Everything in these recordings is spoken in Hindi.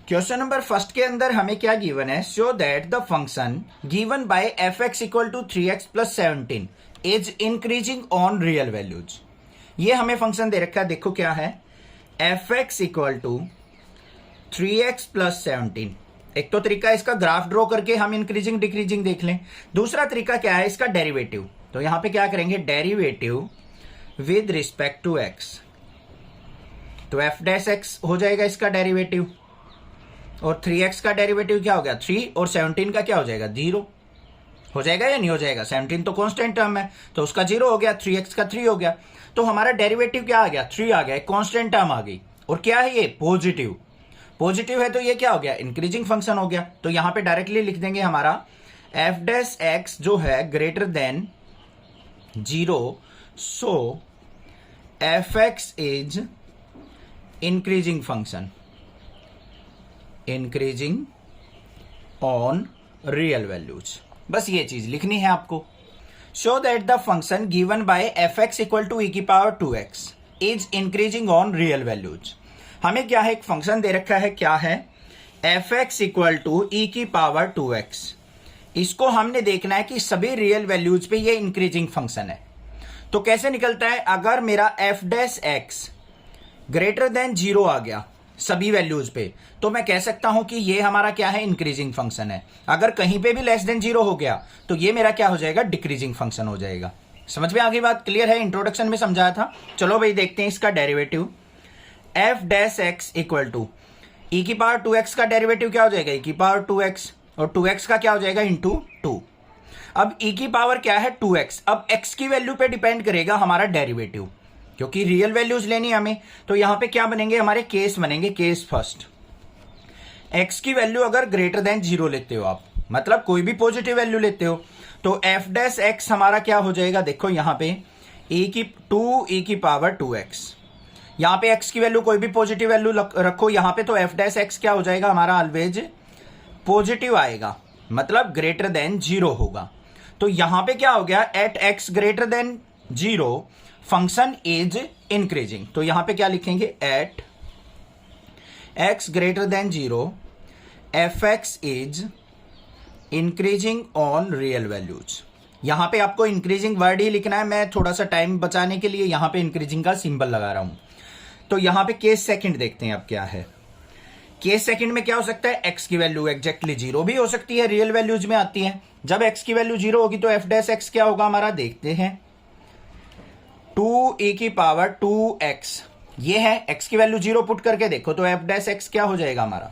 क्वेश्चन नंबर फर्स्ट के अंदर हमें क्या गिवन है, show that the function given by f x equal to 3x plus 17 is increasing on real values. ये हमें फंक्शन दे रखा है, देखो क्या है, f x equal to 3x plus 17। एक तो तरीका इसका ग्राफ ड्रॉ करके हम इंक्रीजिंग डिक्रीजिंग देख लें, दूसरा तरीका क्या है इसका डेरिवेटिव। तो यहां पे क्या करेंगे, derivative with respect to x, तो एफ डैश एक्स हो जाएगा इसका डेरिवेटिव, और 3x का डेरिवेटिव क्या हो गया 3, और 17 का क्या हो जाएगा 0 हो जाएगा या नहीं हो जाएगा। 17 तो कांस्टेंट टर्म है तो उसका 0 हो गया, 3x का 3 हो गया, तो हमारा डेरिवेटिव क्या आ गया 3 आ गया, कांस्टेंट टर्म आ गई। और क्या है ये पॉजिटिव, पॉजिटिव है तो ये क्या हो गया इंक्रीजिंग फंक्शन हो गया। तो यहां पे डायरेक्टली लिख देंगे हमारा एफ डैश एक्स जो है greater than 0, so f x is increasing function, increasing on real values. बस ये चीज लिखनी है आपको। Show that the function given by f x equal to e की power 2x is increasing on real values. हमें क्या है, एक फंक्शन दे रखा है, क्या है, f x equal to e की पावर 2x। इसको हमने देखना है कि सभी रियल वैल्यूज पे ये इंक्रीजिंग फंक्शन है। तो कैसे निकलता है, अगर मेरा f dash x greater than 0 आ गया सभी वैल्यूज पे, तो मैं कह सकता हूं कि ये हमारा क्या है इंक्रीजिंग फंक्शन है। अगर कहीं पे भी लेस देन 0 हो गया तो ये मेरा क्या हो जाएगा डिक्रीजिंग फंक्शन हो जाएगा। समझ में आगे बात क्लियर है, इंट्रोडक्शन में समझाया था। चलो भाई देखते हैं इसका derivative. F dash x equal to e की पावर 2x का डेरिवेटिव क्या हो जाएगा ई की पावर 2x, और 2x का क्या हो जाएगा इंटू 2। अब ई की पावर क्या है 2x, अब x की वैल्यू पे डिपेंड करेगा हमारा डेरिवेटिव, क्योंकि रियल वैल्यूज लेनी हमें। तो यहां पे क्या बनेंगे हमारे केस बनेंगे, केस फर्स्ट। x की वैल्यू अगर ग्रेटर देन 0 लेते हो आप, मतलब कोई भी पॉजिटिव वैल्यू लेते हो, तो एफ डैश एक्स हमारा क्या हो जाएगा, देखो यहां पे टू ई की पावर 2x। यहां पे x की वैल्यू कोई भी पॉजिटिव वैल्यू रखो यहां पे, तो एफ डैश एक्स क्या हो जाएगा हमारा ऑलवेज पॉजिटिव आएगा, मतलब ग्रेटर देन 0 होगा। तो यहां पे क्या हो गया, at x greater than 0 function is increasing. तो यहां पे क्या लिखेंगे, at x greater than 0 f x is increasing on real values. यहां पे आपको इंक्रीजिंग वर्ड ही लिखना है, मैं थोड़ा सा टाइम बचाने के लिए यहां पे इंक्रीजिंग का सिंबल लगा रहा हूं। तो यहां पे केस सेकंड देखते हैं अब क्या है। केस सेकंड में क्या हो सकता है, x की वैल्यू एग्जैक्टली 0 भी हो सकती है, रियल वैल्यूज में आती है। जब x की वैल्यू 0 होगी तो एफ डैश एक्स क्या होगा हमारा, देखते हैं 2 ई की पावर 2x। ये है x की वैल्यू 0 पुट करके देखो तो एफ डैश एक्स क्या हो जाएगा हमारा,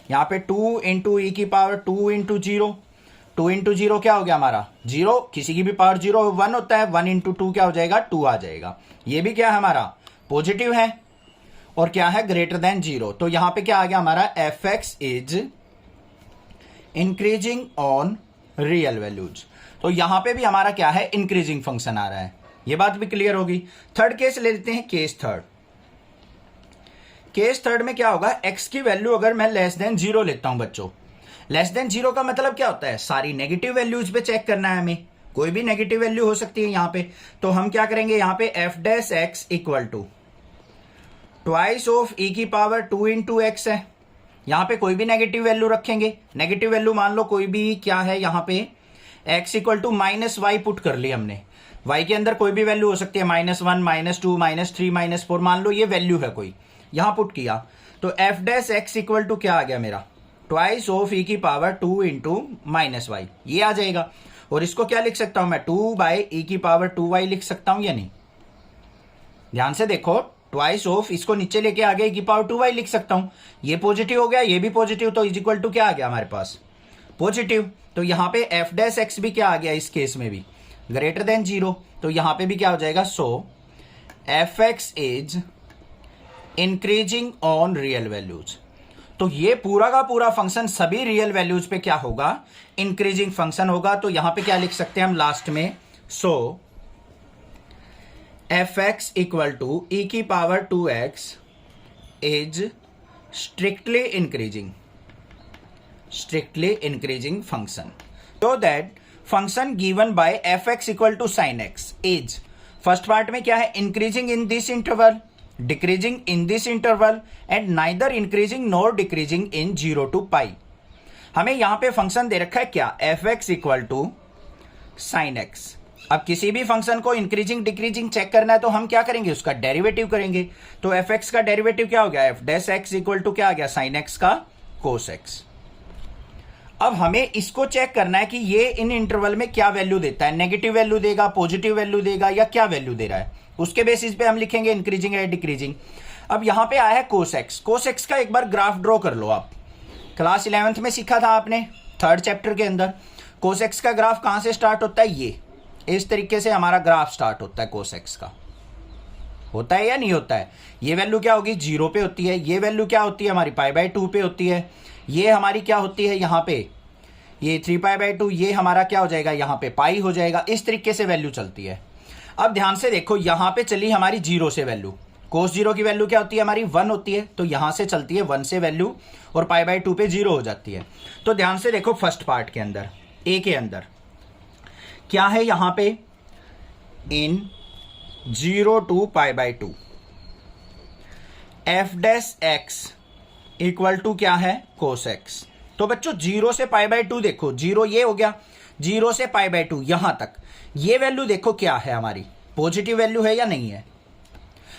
यहां पे 2 इंटू ई की पावर 2 इंटू 0, 2 इंटू 0 क्या हो गया हमारा 0, किसी की भी पावर 0 1 होता है, 1 इंटू 2 क्या हो जाएगा 2 आ जाएगा। ये भी क्या है हमारा पॉजिटिव है, और क्या है ग्रेटर देन 0। तो यहां पे क्या आ गया हमारा, F x is increasing on real values. तो यहां पे भी हमारा क्या है इंक्रीजिंग फंक्शन आ रहा है, ये बात भी क्लियर होगी। थर्ड केस ले लेते हैं, केस थर्ड। केस थर्ड में क्या होगा, x की वैल्यू अगर मैं लेस देन 0 लेता हूं बच्चों, लेस देन 0 का मतलब क्या होता है, सारी नेगेटिव वैल्यूज पे चेक करना है हमें, कोई भी नेगेटिव वैल्यू हो सकती है यहां पे। तो हम क्या करेंगे, यहां पे f dash x equal to twice of e की पावर 2 इंटू एक्स है। यहां पे कोई भी नेगेटिव वैल्यू रखेंगे, नेगेटिव वैल्यू मान लो कोई भी, क्या है यहां पे x equal to minus y put कर ली हमने। y के अंदर कोई भी वैल्यू हो सकती है, -1 -2 -3 -4, मान लो ये वैल्यू है कोई, यहां पुट किया तो f dash x equal to क्या आ गया मेरा, ट्वाइस ऑफ ई की पावर 2 इंटू माइनस वाई, ये आ जाएगा। और इसको क्या लिख सकता हूं मैं, 2 बाई ई की पावर 2y लिख सकता हूं या नहीं, ध्यान से देखो, ट्वाइस ऑफ इसको नीचे लेके आगे ई की पावर 2y लिख सकता हूं। ये पॉजिटिव हो गया, ये भी पॉजिटिव, तो इज इक्वल टू क्या आ गया हमारे पास पॉजिटिव। तो यहां पे एफ डैश एक्स भी क्या आ गया इस केस में भी ग्रेटर देन 0, तो यहां पे भी क्या हो जाएगा, so f x is increasing on real values. तो ये पूरा का पूरा फंक्शन सभी रियल वैल्यूज पे क्या होगा, इंक्रीजिंग फंक्शन होगा। तो यहां पे क्या लिख सकते हैं हम लास्ट में, so f x equal to e की power 2x is strictly increasing function. So that function given by f x equal to sine x is, first part में क्या है increasing in this interval, decreasing in this interval and neither increasing nor decreasing in 0 to pi। हमें यहां पे फंक्शन दे रखा है क्या, fx equal to sine x. अब किसी भी फंक्शन को इंक्रीजिंग डिक्रीजिंग चेक करना है तो हम क्या करेंगे, उसका डेरिवेटिव करेंगे। तो fx का डेरिवेटिव क्या हो गया, f dash x equal to क्या आ गया, साइन एक्स का कोस एक्स। अब हमें इसको चेक करना है कि ये इन इंटरवल में क्या वैल्यू देता है, नेगेटिव वैल्यू देगा, पॉजिटिव वैल्यू देगा, या क्या वैल्यू दे रहा है, उसके बेसिस पे हम लिखेंगे इंक्रीजिंग या डिक्रीजिंग। अब यहां पे आया है कोस एक्स। कोस एक्स का एक बार ग्राफ ड्रॉ कर लो आप, क्लास 11th में सीखा था आपने 3rd चैप्टर के अंदर। कोस एक्स का ग्राफ कहां से स्टार्ट होता है, ये इस तरीके से हमारा ग्राफ स्टार्ट होता है कोस एक्स का। होता है या नहीं होता है, ये वैल्यू क्या होगी 0 पे होती है, ये वैल्यू क्या होती है हमारी π/2 पे होती है, ये हमारी क्या होती है यहाँ पे ये 3π/2, ये हमारा क्या हो जाएगा यहाँ पे पाई हो जाएगा। इस तरीके से वैल्यू चलती है। अब ध्यान से देखो, यहाँ पे चली हमारी 0 से वैल्यू, कोस 0 की वैल्यू क्या होती है हमारी 1 होती है, तो यहां से चलती है 1 से वैल्यू और π/2 पे 0 हो जाती है। तो ध्यान से देखो फर्स्ट पार्ट के अंदर, ए के अंदर क्या है, यहां पे in 0 to π/2 f dash x equal to क्या है, कोस एक्स। तो बच्चों 0 से π/2 देखो, 0 ये हो गया, 0 से π/2 यहां तक ये वैल्यू देखो क्या है हमारी, पॉजिटिव वैल्यू है या नहीं है।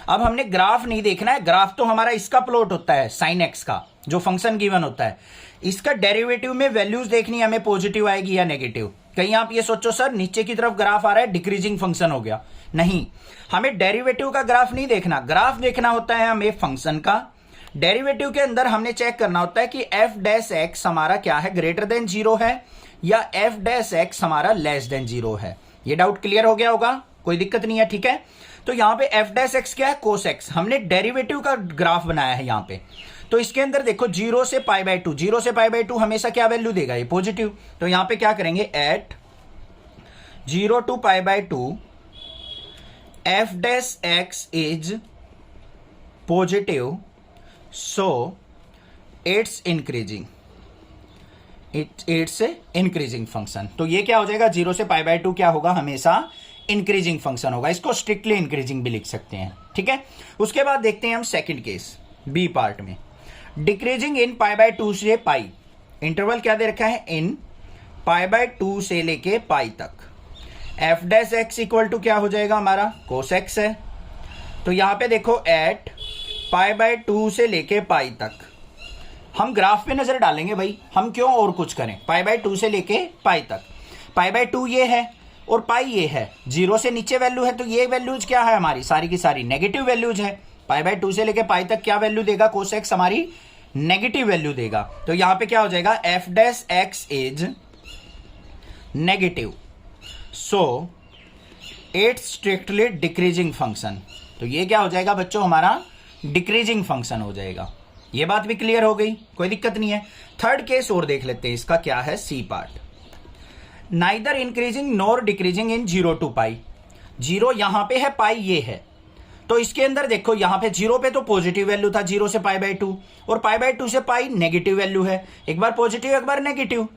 अब हमने ग्राफ नहीं देखना है, ग्राफ तो हमारा इसका प्लॉट होता है साइन एक्स का, जो फंक्शन गिवन होता है। इसका डेरिवेटिव में वैल्यूज देखनी है हमें, पॉजिटिव आएगी या नेगेटिव। कहीं आप ये सोचो सर नीचे की तरफ ग्राफ आ रहा है डिक्रीजिंग फंक्शन हो गया, नहीं, हमें डेरिवेटिव का ग्राफ नहीं देखना, ग्राफ देखना होता है हमें फंक्शन का। डेरिवेटिव के अंदर हमने चेक करना होता है कि f डैश एक्स हमारा क्या है, ग्रेटर देन 0 है या f डैश एक्स हमारा लेस देन 0 है। ये डाउट क्लियर हो गया होगा, कोई दिक्कत नहीं है, ठीक है। तो यहां पे f डैश एक्स क्या है, कोस एक्स। हमने डेरिवेटिव का ग्राफ बनाया है यहां पे, तो इसके अंदर देखो 0 से π/2, 0 से π/2 हमेशा क्या वैल्यू देगा, ये पॉजिटिव। तो यहां पे क्या करेंगे, at 0 to π/2 f dash x is positive, so it's increasing, it's increasing function. तो ये क्या हो जाएगा, 0 से π/2 क्या होगा, हमेशा इंक्रीजिंग फंक्शन होगा। इसको स्ट्रिक्टली इंक्रीजिंग भी लिख सकते हैं, ठीक है। उसके बाद देखते हैं हम सेकंड केस, बी पार्ट में, डिक्रीजिंग इन π/2 से पाई। इंटरवल क्या दे रखा है, इन π/2 से लेके पाई तक। f dash x equal to क्या हो जाएगा हमारा, कोस एक्स है। तो यहां पे देखो एट π/2 से लेके पाई तक हम ग्राफ पे नजर डालेंगे भाई, हम क्यों और कुछ करें। π/2 से लेके पाई तक, π/2 ये है और पाई ये है, 0 से नीचे वैल्यू है, तो ये वैल्यूज क्या है हमारी, सारी की सारी नेगेटिव वैल्यूज है। π/2 से लेके पाई तक क्या वैल्यू देगा, कोस एक्स हमारी नेगेटिव वैल्यू देगा। तो यहां पे क्या हो जाएगा, f dash x is negative, so it's strictly decreasing function. तो ये क्या हो जाएगा बच्चों, हमारा डिक्रीजिंग फंक्शन हो जाएगा। ये बात भी क्लियर हो गई, कोई दिक्कत नहीं है। थर्ड केस और देख लेते हैं, इसका क्या है, C part, neither increasing nor decreasing in 0 to pi. 0 यहां पे है, पाई ये है, तो इसके अंदर देखो यहां पे 0 पे तो पॉजिटिव वैल्यू था 0 से π/2, और π/2 से पाई नेगेटिव वैल्यू है, एक बार पॉजिटिव एक बार नेगेटिव।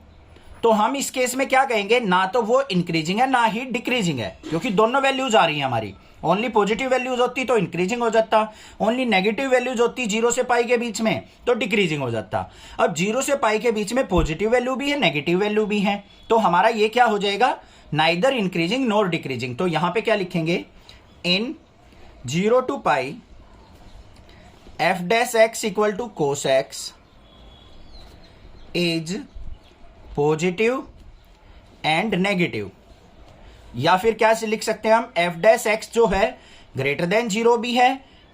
तो हम इस केस में क्या कहेंगे, ना तो वो इंक्रीजिंग है ना ही डिक्रीजिंग है, क्योंकि दोनों वैल्यूज आ रही हैं हमारी। ओनली पॉजिटिव वैल्यूज होती तो इंक्रीजिंग हो जाता, ओनली नेगेटिव वैल्यूज होती 0 से पाई के बीच में तो डिक्रीजिंग हो जाता। अब 0 से पाई के बीच में पॉजिटिव वैल्यू भी है, नेगेटिव वैल्यू भी है, तो हमारा ये क्या हो जाएगा, नाइदर इंक्रीजिंग नॉर डिक्रीजिंग। तो यहां पे क्या लिखेंगे, in 0 to pi f dash x equal to cos x is positive and negative. या फिर क्या से लिख सकते हैं हम, f डैश एक्स जो है ग्रेटर देन 0 भी है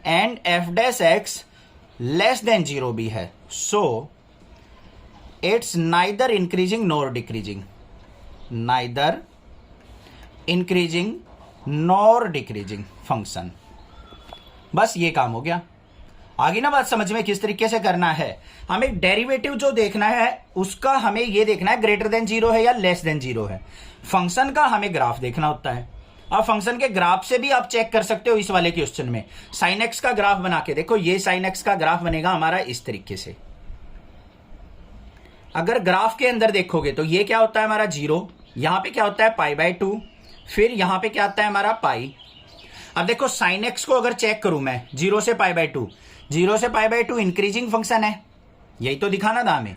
and f dash x less than 0 भी है, so it's neither increasing nor decreasing, neither increasing nor decreasing function. बस ये काम हो गया। आगे ना बात समझ में किस तरीके से करना है, हमें डेरिवेटिव जो देखना है उसका हमें ये देखना है ग्रेटर देन 0 है या लेस देन 0 है। फंक्शन का हमें ग्राफ देखना होता है। अब फंक्शन के ग्राफ से भी आप चेक कर सकते हो, इस वाले क्वेश्चन में साइन एक्स का ग्राफ बना के देखो, ये साइन एक्स का ग्राफ बनेगा हमारा इस तरीके से। अगर ग्राफ के अंदर देखोगे तो ये क्या होता है हमारा 0, यहां पे क्या होता है π/2, फिर यहां पे क्या आता है हमारा पाई। अब देखो साइन एक्स को अगर चेक करूं मैं 0 से पाई बाय 2, 0 से पाई बाय 2 इंक्रीजिंग फंक्शन है, यही तो दिखाना था हमें।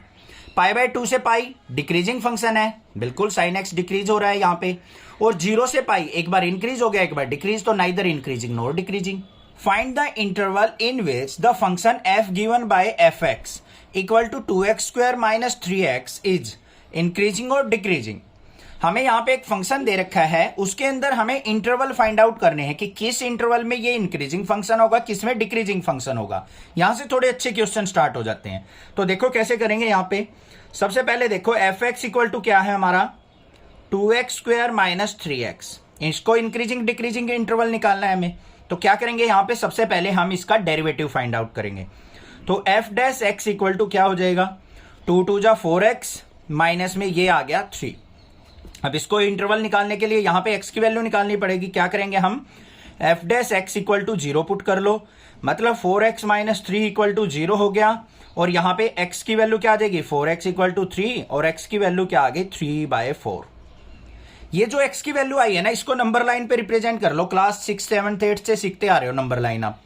पाई बाय 2 से पाई डिक्रीजिंग फंक्शन है, बिल्कुल साइन एक्स डिक्रीज हो रहा है यहाँ पे। और 0 से पाई एक बार इंक्रीज हो गया एक बार डिक्रीज, तो neither increasing nor decreasing. Find the interval in which the function f given by fx equal to 2x square minus 3x is increasing और डिक्रीजिंग। हमें यहाँ पे एक फंक्शन दे रखा है, उसके अंदर हमें इंटरवल फाइंड आउट करने हैं कि किस इंटरवल में ये इंक्रीजिंग फंक्शन होगा, किस में डिक्रीजिंग फंक्शन होगा। यहां से थोड़े अच्छे क्वेश्चन स्टार्ट हो जाते हैं। तो देखो कैसे करेंगे यहाँ पे। सबसे पहले देखो एफ एक्स इक्वल टू क्या है हमारा 2x स्क्वायर माइनस 3x, इसको इंक्रीजिंग डिक्रीजिंग इंटरवल निकालना है हमें। तो क्या करेंगे यहाँ पे, सबसे पहले हम इसका डेरिवेटिव फाइंड आउट करेंगे। तो f dash x equal to क्या हो जाएगा 2 2 जा 4x माइनस में ये आ गया 3। अब इसको इंटरवल निकालने के लिए यहाँ पे x की वैल्यू निकालनी पड़ेगी। क्या करेंगे हम, f dash x equal to 0 put कर लो, मतलब 4x माइनस 3 इक्वल टू 0 हो गया। और यहाँ पे x की वैल्यू क्या आ जाएगी 4x इक्वल टू 3 और x की वैल्यू क्या आ गई 3/4। ये जो x की वैल्यू आई है ना, इसको नंबर लाइन पे रिप्रेजेंट कर लो। क्लास 6, 7, 8 से सीखते आ रहे हो नंबर लाइन आप।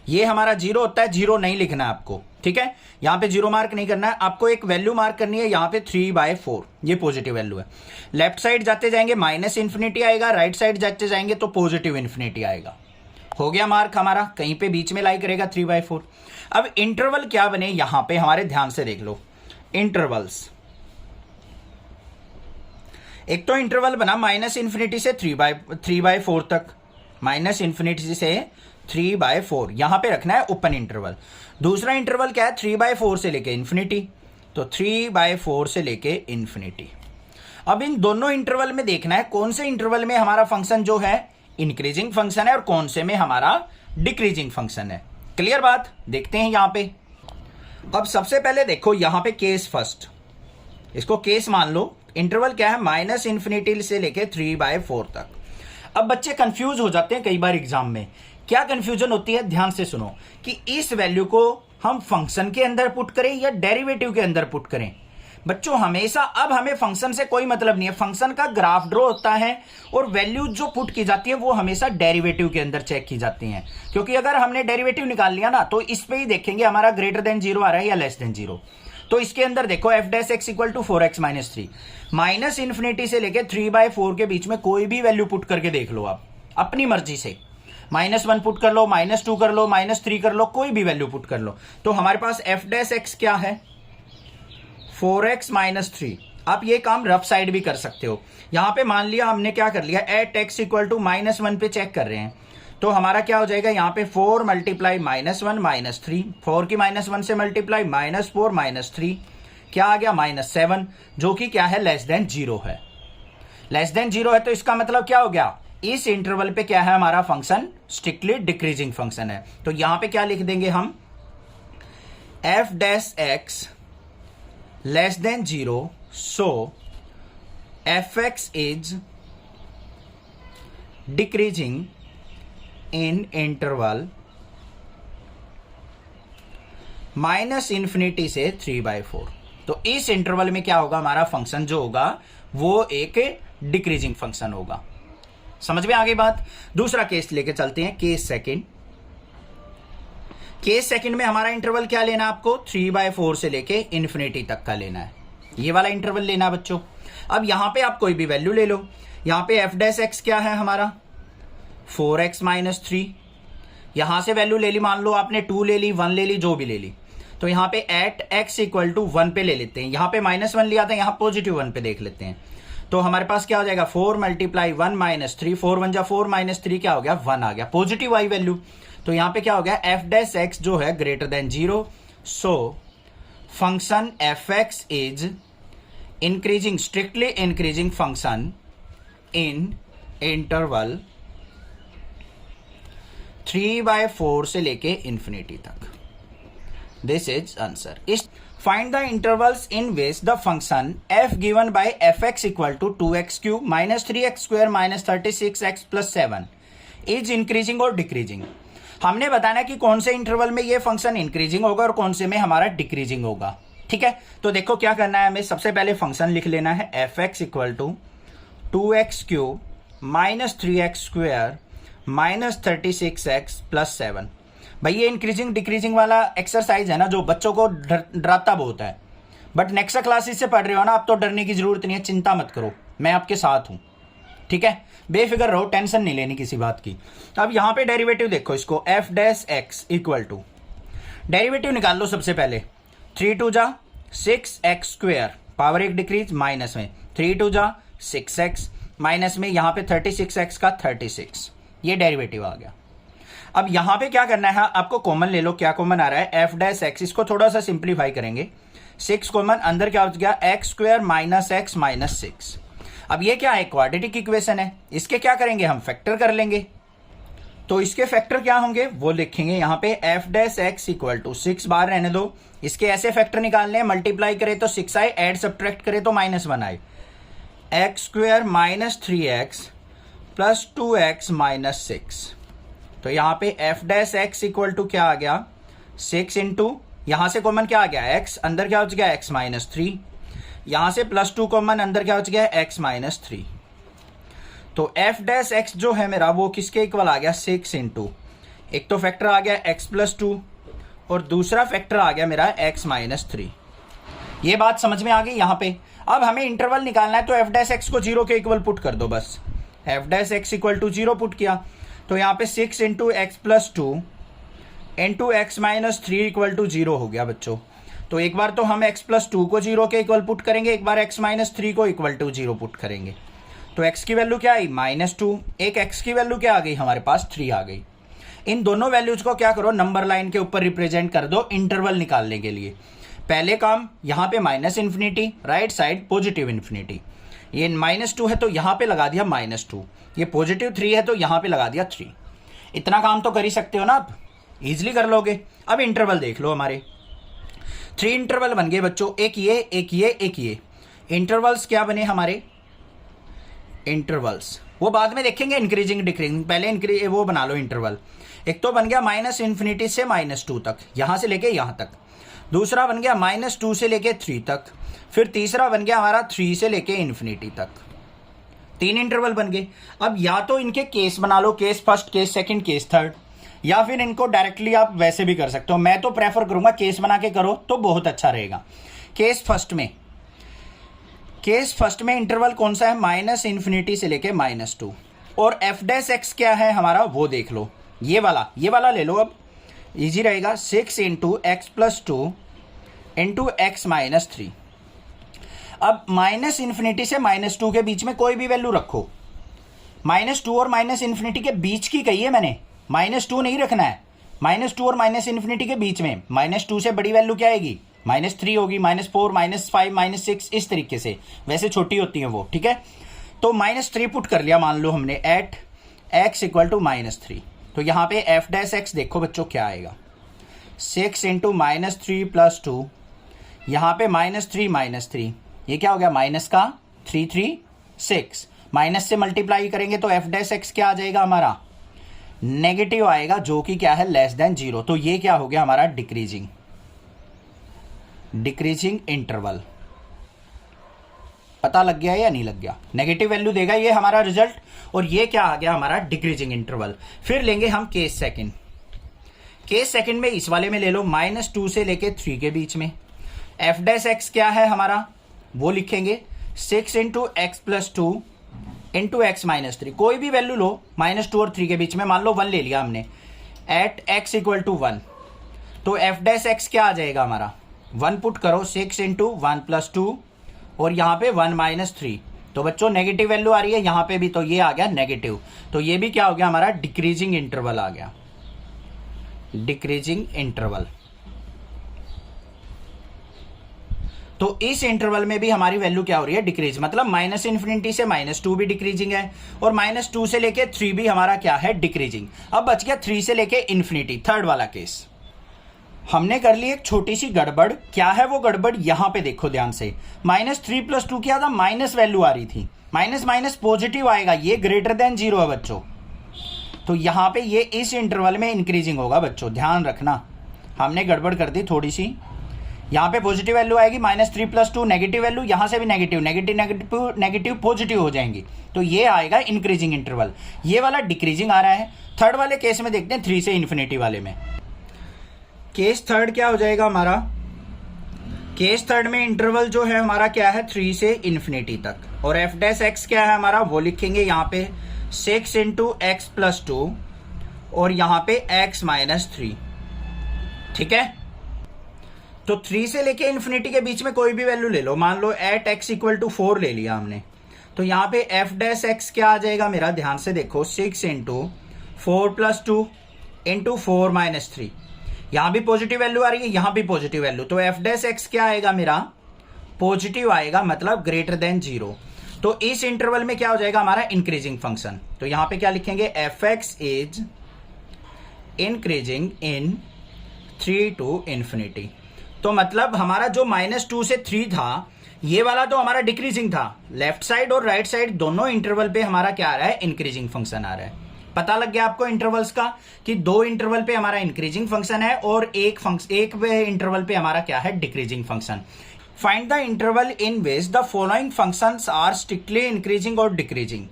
ये हमारा 0 होता है, 0 नहीं लिखना है आपको, ठीक है। यहाँ पे 0 मार्क नहीं करना है आपको, एक वैल्यू मार्क करनी है यहाँ पे 3/4, ये पॉजिटिव वैल्यू है। लेफ्ट साइड जाते जाएंगे माइनस इन्फिनिटी आएगा, राइट साइड जाते जाएंगे तो पॉजिटिव इन्फिनिटी आएगा। हो गया मार्क हमारा, कहीं पे बीच में लाई करेगा 3/4। अब इंटरवल क्या बने यहां पे हमारे ध्यान से देख लो। इंटरवल्स, एक तो इंटरवल बना माइनस इन्फिनिटी से 3/4 तक, माइनस इन्फिनिटी से 3/4 यहां पे रखना है ओपन इंटरवल। दूसरा इंटरवल क्या है 3/4 से लेके इन्फिनिटी, तो 3/4 से लेके इन्फिनिटी। अब इन दोनों इंटरवल में देखना है कौन से इंटरवल में हमारा फंक्शन जो है इंक्रीजिंग फंक्शन है और कौन से में हमारा डिक्रीजिंग फंक्शन है। क्लियर बात, देखते हैं यहां पे। अब सबसे पहले देखो यहां पे केस फर्स्ट, इसको केस मान लो। इंटरवल क्या है माइनस इन्फिनिटी से लेके 3/4 तक। अब बच्चे कंफ्यूज हो जाते हैं कई बार एग्जाम में। क्या कंफ्यूजन होती है, ध्यान से सुनो, कि इस वैल्यू को हम फंक्शन के अंदर पुट करें या डेरिवेटिव के अंदर पुट करें। बच्चों हमेशा अब हमें फंक्शन से कोई मतलब नहीं है, फंक्शन का ग्राफ ड्रॉ होता है और वैल्यू जो पुट की जाती है वो हमेशा डेरिवेटिव के अंदर चेक की जाती है। क्योंकि अगर हमने डेरिवेटिव निकाल लिया ना तो इस पे ही देखेंगे हमारा ग्रेटर देन 0 आ रहा है या लेस देन 0। तो इसके अंदर देखो f dash x equal to 4x minus 3, minus infinity से लेके 3/4 के बीच में कोई भी वैल्यू पुट करके देख लो आप अपनी मर्जी से। -1 पुट कर लो, -2 कर लो, -3 कर लो, कोई भी वैल्यू पुट कर लो। तो हमारे पास एफ डैश एक्स क्या है 4x माइनस 3। आप ये काम रफ साइड भी कर सकते हो। यहां पे मान लिया हमने क्या कर लिया, एट x इक्वल टू -1 पे चेक कर रहे हैं। तो हमारा क्या हो जाएगा यहाँ पे 4 मल्टीप्लाई -1 -3, 4 की -1 से मल्टीप्लाई -4 -3 क्या आ गया -7, जो कि क्या है लेस देन 0 है। लेस देन 0 है तो इसका मतलब क्या हो गया, इस इंटरवल पे क्या है हमारा फंक्शन स्ट्रिक्टली डिक्रीजिंग फंक्शन है। तो यहां पे क्या लिख देंगे हम, f dash x less than 0, so f x is decreasing in interval minus infinity से 3/4। तो इस इंटरवल में क्या होगा, हमारा फंक्शन जो होगा वो एक डिक्रीजिंग फंक्शन होगा। समझ में आ गई बात। दूसरा केस लेके चलते हैं, केस सेकंड। केस सेकंड में हमारा इंटरवल क्या लेना है आपको, 3/4 से लेके इन्फिनिटी तक का लेना है, ये वाला इंटरवल लेना है बच्चों। अब यहां पे आप कोई भी वैल्यू ले लो। यहां पे एफ डैश एक्स क्या है हमारा 4x माइनस 3, यहां से वैल्यू ले ली, मान लो आपने 2 ले ली, 1 ले ली, जो भी ले ली। तो यहां पे एट x इक्वल टू 1 पे ले लेते हैं, यहां पे -1 लिया था, यहां पॉजिटिव 1 पे देख लेते हैं। तो हमारे पास क्या हो जाएगा 4 मल्टीप्लाई 1 माइनस 3, 4 1 जा 4 -3 क्या हो गया 1 आ गया, पॉजिटिव आई वैल्यू। तो यहां पे क्या हो गया, एफ डैश एक्स जो है greater than 0, so function f x is increasing, strictly increasing function in interval 3/4 से लेके इन्फिनिटी तक। This is answer. इस find the intervals in which the function f given by fx equal to 2x³ -3x² -36x + 7 is increasing और डिक्रीजिंग। हमने बताना कि कौन से इंटरवल में ये फंक्शन इंक्रीजिंग होगा और कौन से में हमारा डिक्रीजिंग होगा। ठीक है, तो देखो क्या करना है हमें, सबसे पहले फंक्शन लिख लेना है fx equal to 2x³ -3x² -36x + 7। भाई ये इंक्रीजिंग डिक्रीजिंग वाला एक्सरसाइज है ना, जो बच्चों को डराता बहुत है, बट नेक्स्ट क्लासेस से पढ़ रहे हो ना, आप तो डरने की जरूरत नहीं है, चिंता मत करो, मैं आपके साथ हूं, ठीक है, बेफिक्र रहो, टेंशन नहीं लेनी किसी बात की। अब यहां पे डेरिवेटिव देखो, इसको f dash x equal to, derivative निकाल लो सबसे पहले, 3 2 जा 6x², पावर 1 डिक्रीज, माइनस में 3 2 जा 6x, माइनस में यहां पे 36x का 36, ये डेरिवेटिव आ गया। अब यहां पे क्या करना है, आपको कॉमन ले लो, क्या कॉमन आ रहा है, f डैश x, इसको थोड़ा सा सिंप्लीफाई करेंगे, 6 कॉमन, अंदर क्या हो गया x² माइनस x माइनस 6। अब ये क्या है, क्वाड्रेटिक इक्वेशन है, इसके क्या करेंगे हम, फैक्टर कर लेंगे। तो इसके फैक्टर क्या होंगे वो लिखेंगे यहाँ पे, f dash x equal to 6 बार रहने दो, इसके ऐसे फैक्टर निकालने हैं, मल्टीप्लाई करे तो 6 आए, ऐड सब्ट्रैक्ट करे तो -1 आए, x² minus 3x plus 2x minus 6। तो यहाँ पे f dash x equal to क्या आ गया, 6 इंटू, यहां से कॉमन क्या आ गया x, अंदर क्या हो गया x माइनस 3, यहां से +2 कॉमन, अंदर क्या हो गया x माइनस 3। तो f डैश x जो है मेरा वो किसके इक्वल आ गया, 6 इंटू, एक तो फैक्टर आ गया x प्लस 2 और दूसरा फैक्टर आ गया मेरा x माइनस 3। ये बात समझ में आ गई यहाँ पे। अब हमें इंटरवल निकालना है, तो f डैश x को 0 के इक्वल पुट कर दो बस, f dash x equal to 0 put किया, तो यहाँ पे 6 into x plus 2 into x minus 3 equal to 0 हो गया बच्चों। तो एक बार तो हम x प्लस 2 को 0 के इक्वल पुट करेंगे, एक बार x माइनस 3 को इक्वल टू 0 पुट करेंगे। तो x की वैल्यू क्या आई, -2, एक x की वैल्यू क्या आ गई हमारे पास, 3 आ गई। इन दोनों वैल्यूज को क्या करो, नंबर लाइन के ऊपर रिप्रेजेंट कर दो इंटरवल निकालने के लिए। पहले काम यहाँ पे -∞, राइट साइड +∞, ये -2 है तो यहाँ पे लगा दिया -2, ये +3 है तो यहाँ पे लगा दिया 3। इतना काम तो कर ही सकते हो ना आप, इजिली कर लोगे। अब इंटरवल देख लो, हमारे 3 इंटरवल बन गए बच्चों, एक ये एक ये एक ये। इंटरवल्स क्या बने हमारे, इंटरवल्स वो बाद में देखेंगे, इंक्रीजिंग डिक्रीजिंग, पहले वो बना लो इंटरवल। एक तो बन गया -∞ से -2 तक, यहां से लेके यहां तक, दूसरा बन गया -2 से लेके 3 तक, फिर तीसरा बन गया हमारा 3 से लेके ∞ तक। 3 इंटरवल बन गए। अब या तो इनके केस बना लो, case first, case second, case third, या फिर इनको डायरेक्टली आप वैसे भी कर सकते हो। मैं तो प्रेफर करूंगा केस बना के करो तो बहुत अच्छा रहेगा। केस फर्स्ट में इंटरवल कौन सा है, -∞ से लेके -2, और f डैश x क्या है हमारा वो देख लो, ये वाला ले लो, अब इजी रहेगा, 6 into x plus 2 into x minus 3। अब -∞ से -2 के बीच में कोई भी वैल्यू रखो, -2 और -∞ के बीच की कही है मैंने, -2 नहीं रखना है, -2 और -∞ के बीच में, -2 से बड़ी वैल्यू क्या आएगी, -3 होगी, -4, -5, -6, इस तरीके से, वैसे छोटी होती है वो, ठीक है। तो -3 पुट कर लिया मान लो हमने, एट x इक्वल टू -3। तो यहाँ पे f डैश x देखो बच्चों क्या आएगा, 6 इंटू -3 प्लस 2, यहाँ पे -3, ये क्या हो गया, माइनस का 3 3 6, माइनस से मल्टीप्लाई करेंगे तो f डैश x क्या आ जाएगा हमारा, नेगेटिव आएगा, जो कि क्या है, <0। तो ये क्या हो गया हमारा, डिक्रीजिंग इंटरवल। पता लग गया या नहीं लग गया, नेगेटिव वैल्यू देगा ये हमारा रिजल्ट, और ये क्या आ गया हमारा, डिक्रीजिंग इंटरवल। फिर लेंगे हम केस सेकंड में इस वाले में ले लो, -2 से लेके 3 के बीच में, f डैश x क्या है हमारा वो लिखेंगे, 6 into x plus 2 into x minus 3, कोई भी वैल्यू लो, -2 और 3 के बीच में, मान लो 1 ले लिया हमने, एट x इक्वल टू 1। तो f डैश x क्या आ जाएगा हमारा, 1 पुट करो, 6 इंटू 1 प्लस 2 और यहाँ पे 1 माइनस 3। तो बच्चों नेगेटिव वैल्यू आ रही है यहाँ पे भी, तो ये आ गया नेगेटिव। तो ये भी क्या हो गया हमारा, डिक्रीजिंग इंटरवल आ गया, डिक्रीजिंग इंटरवल। तो इस इंटरवल में भी हमारी वैल्यू क्या हो रही है, डिक्रीज, मतलब -∞ से -2 भी डिक्रीजिंग है, और -2 से लेके 3 भी हमारा क्या है, डिक्रीजिंग। अब बच गया 3 से लेके ∞, थर्ड वाला केस। हमने कर ली एक छोटी सी गड़बड़, क्या है वो गड़बड़, यहां पे देखो ध्यान से, -3 प्लस 2 क्या था, माइनस वैल्यू आ रही थी, माइनस माइनस पॉजिटिव आएगा, ये >0 है बच्चों। तो यहां पे ये इस इंटरवल में इंक्रीजिंग होगा बच्चों, ध्यान रखना, हमने गड़बड़ कर दी थोड़ी सी, यहाँ पे पॉजिटिव वैल्यू आएगी -3 + 2, नेगेटिव वैल्यू, यहाँ से भी negative, negative negative negative positive हो जाएंगी, तो ये आएगा इंक्रीजिंग इंटरवल। ये वाला डिक्रीजिंग आ रहा है। थर्ड वाले केस में देखते हैं 3 से इन्फिनिटी वाले में। केस थर्ड क्या हो जाएगा हमारा? केस थर्ड में इंटरवल जो है हमारा क्या है? 3 से इन्फिनिटी तक, और एफ डैश एक्स क्या है हमारा? वो लिखेंगे यहाँ पे 6 × x + 2 और यहाँ पे x - 3। ठीक है, तो 3 से लेके इन्फिनिटी के बीच में कोई भी वैल्यू ले लो, मान लो एट x = 4 ले लिया हमने, तो यहाँ पे एफ डैश एक्स क्या आ जाएगा मेरा? ध्यान से देखो, 6 × 4 + 2 × 4 - 3। यहां भी पॉजिटिव वैल्यू आ रही है, यहां भी पॉजिटिव वैल्यू, तो एफ डैश एक्स क्या आएगा मेरा? पॉजिटिव आएगा, मतलब >0। तो इस इंटरवल में क्या हो जाएगा हमारा? Increasing function. तो यहां पे क्या लिखेंगे? F x is increasing in 3 to infinity. तो मतलब हमारा जो -2 से 3 था, ये वाला तो हमारा डिक्रीजिंग था। लेफ्ट साइड और राइट साइड दोनों इंटरवल पे हमारा क्या आ रहा है? इंक्रीजिंग फंक्शन आ रहा है। पता लग गया आपको इंटरवल्स का कि 2 इंटरवल पे हमारा इंक्रीजिंग फंक्शन है और एक इंटरवल पे हमारा क्या है? Decreasing function. Find the interval in which the following functions are strictly increasing और डिक्रीजिंग।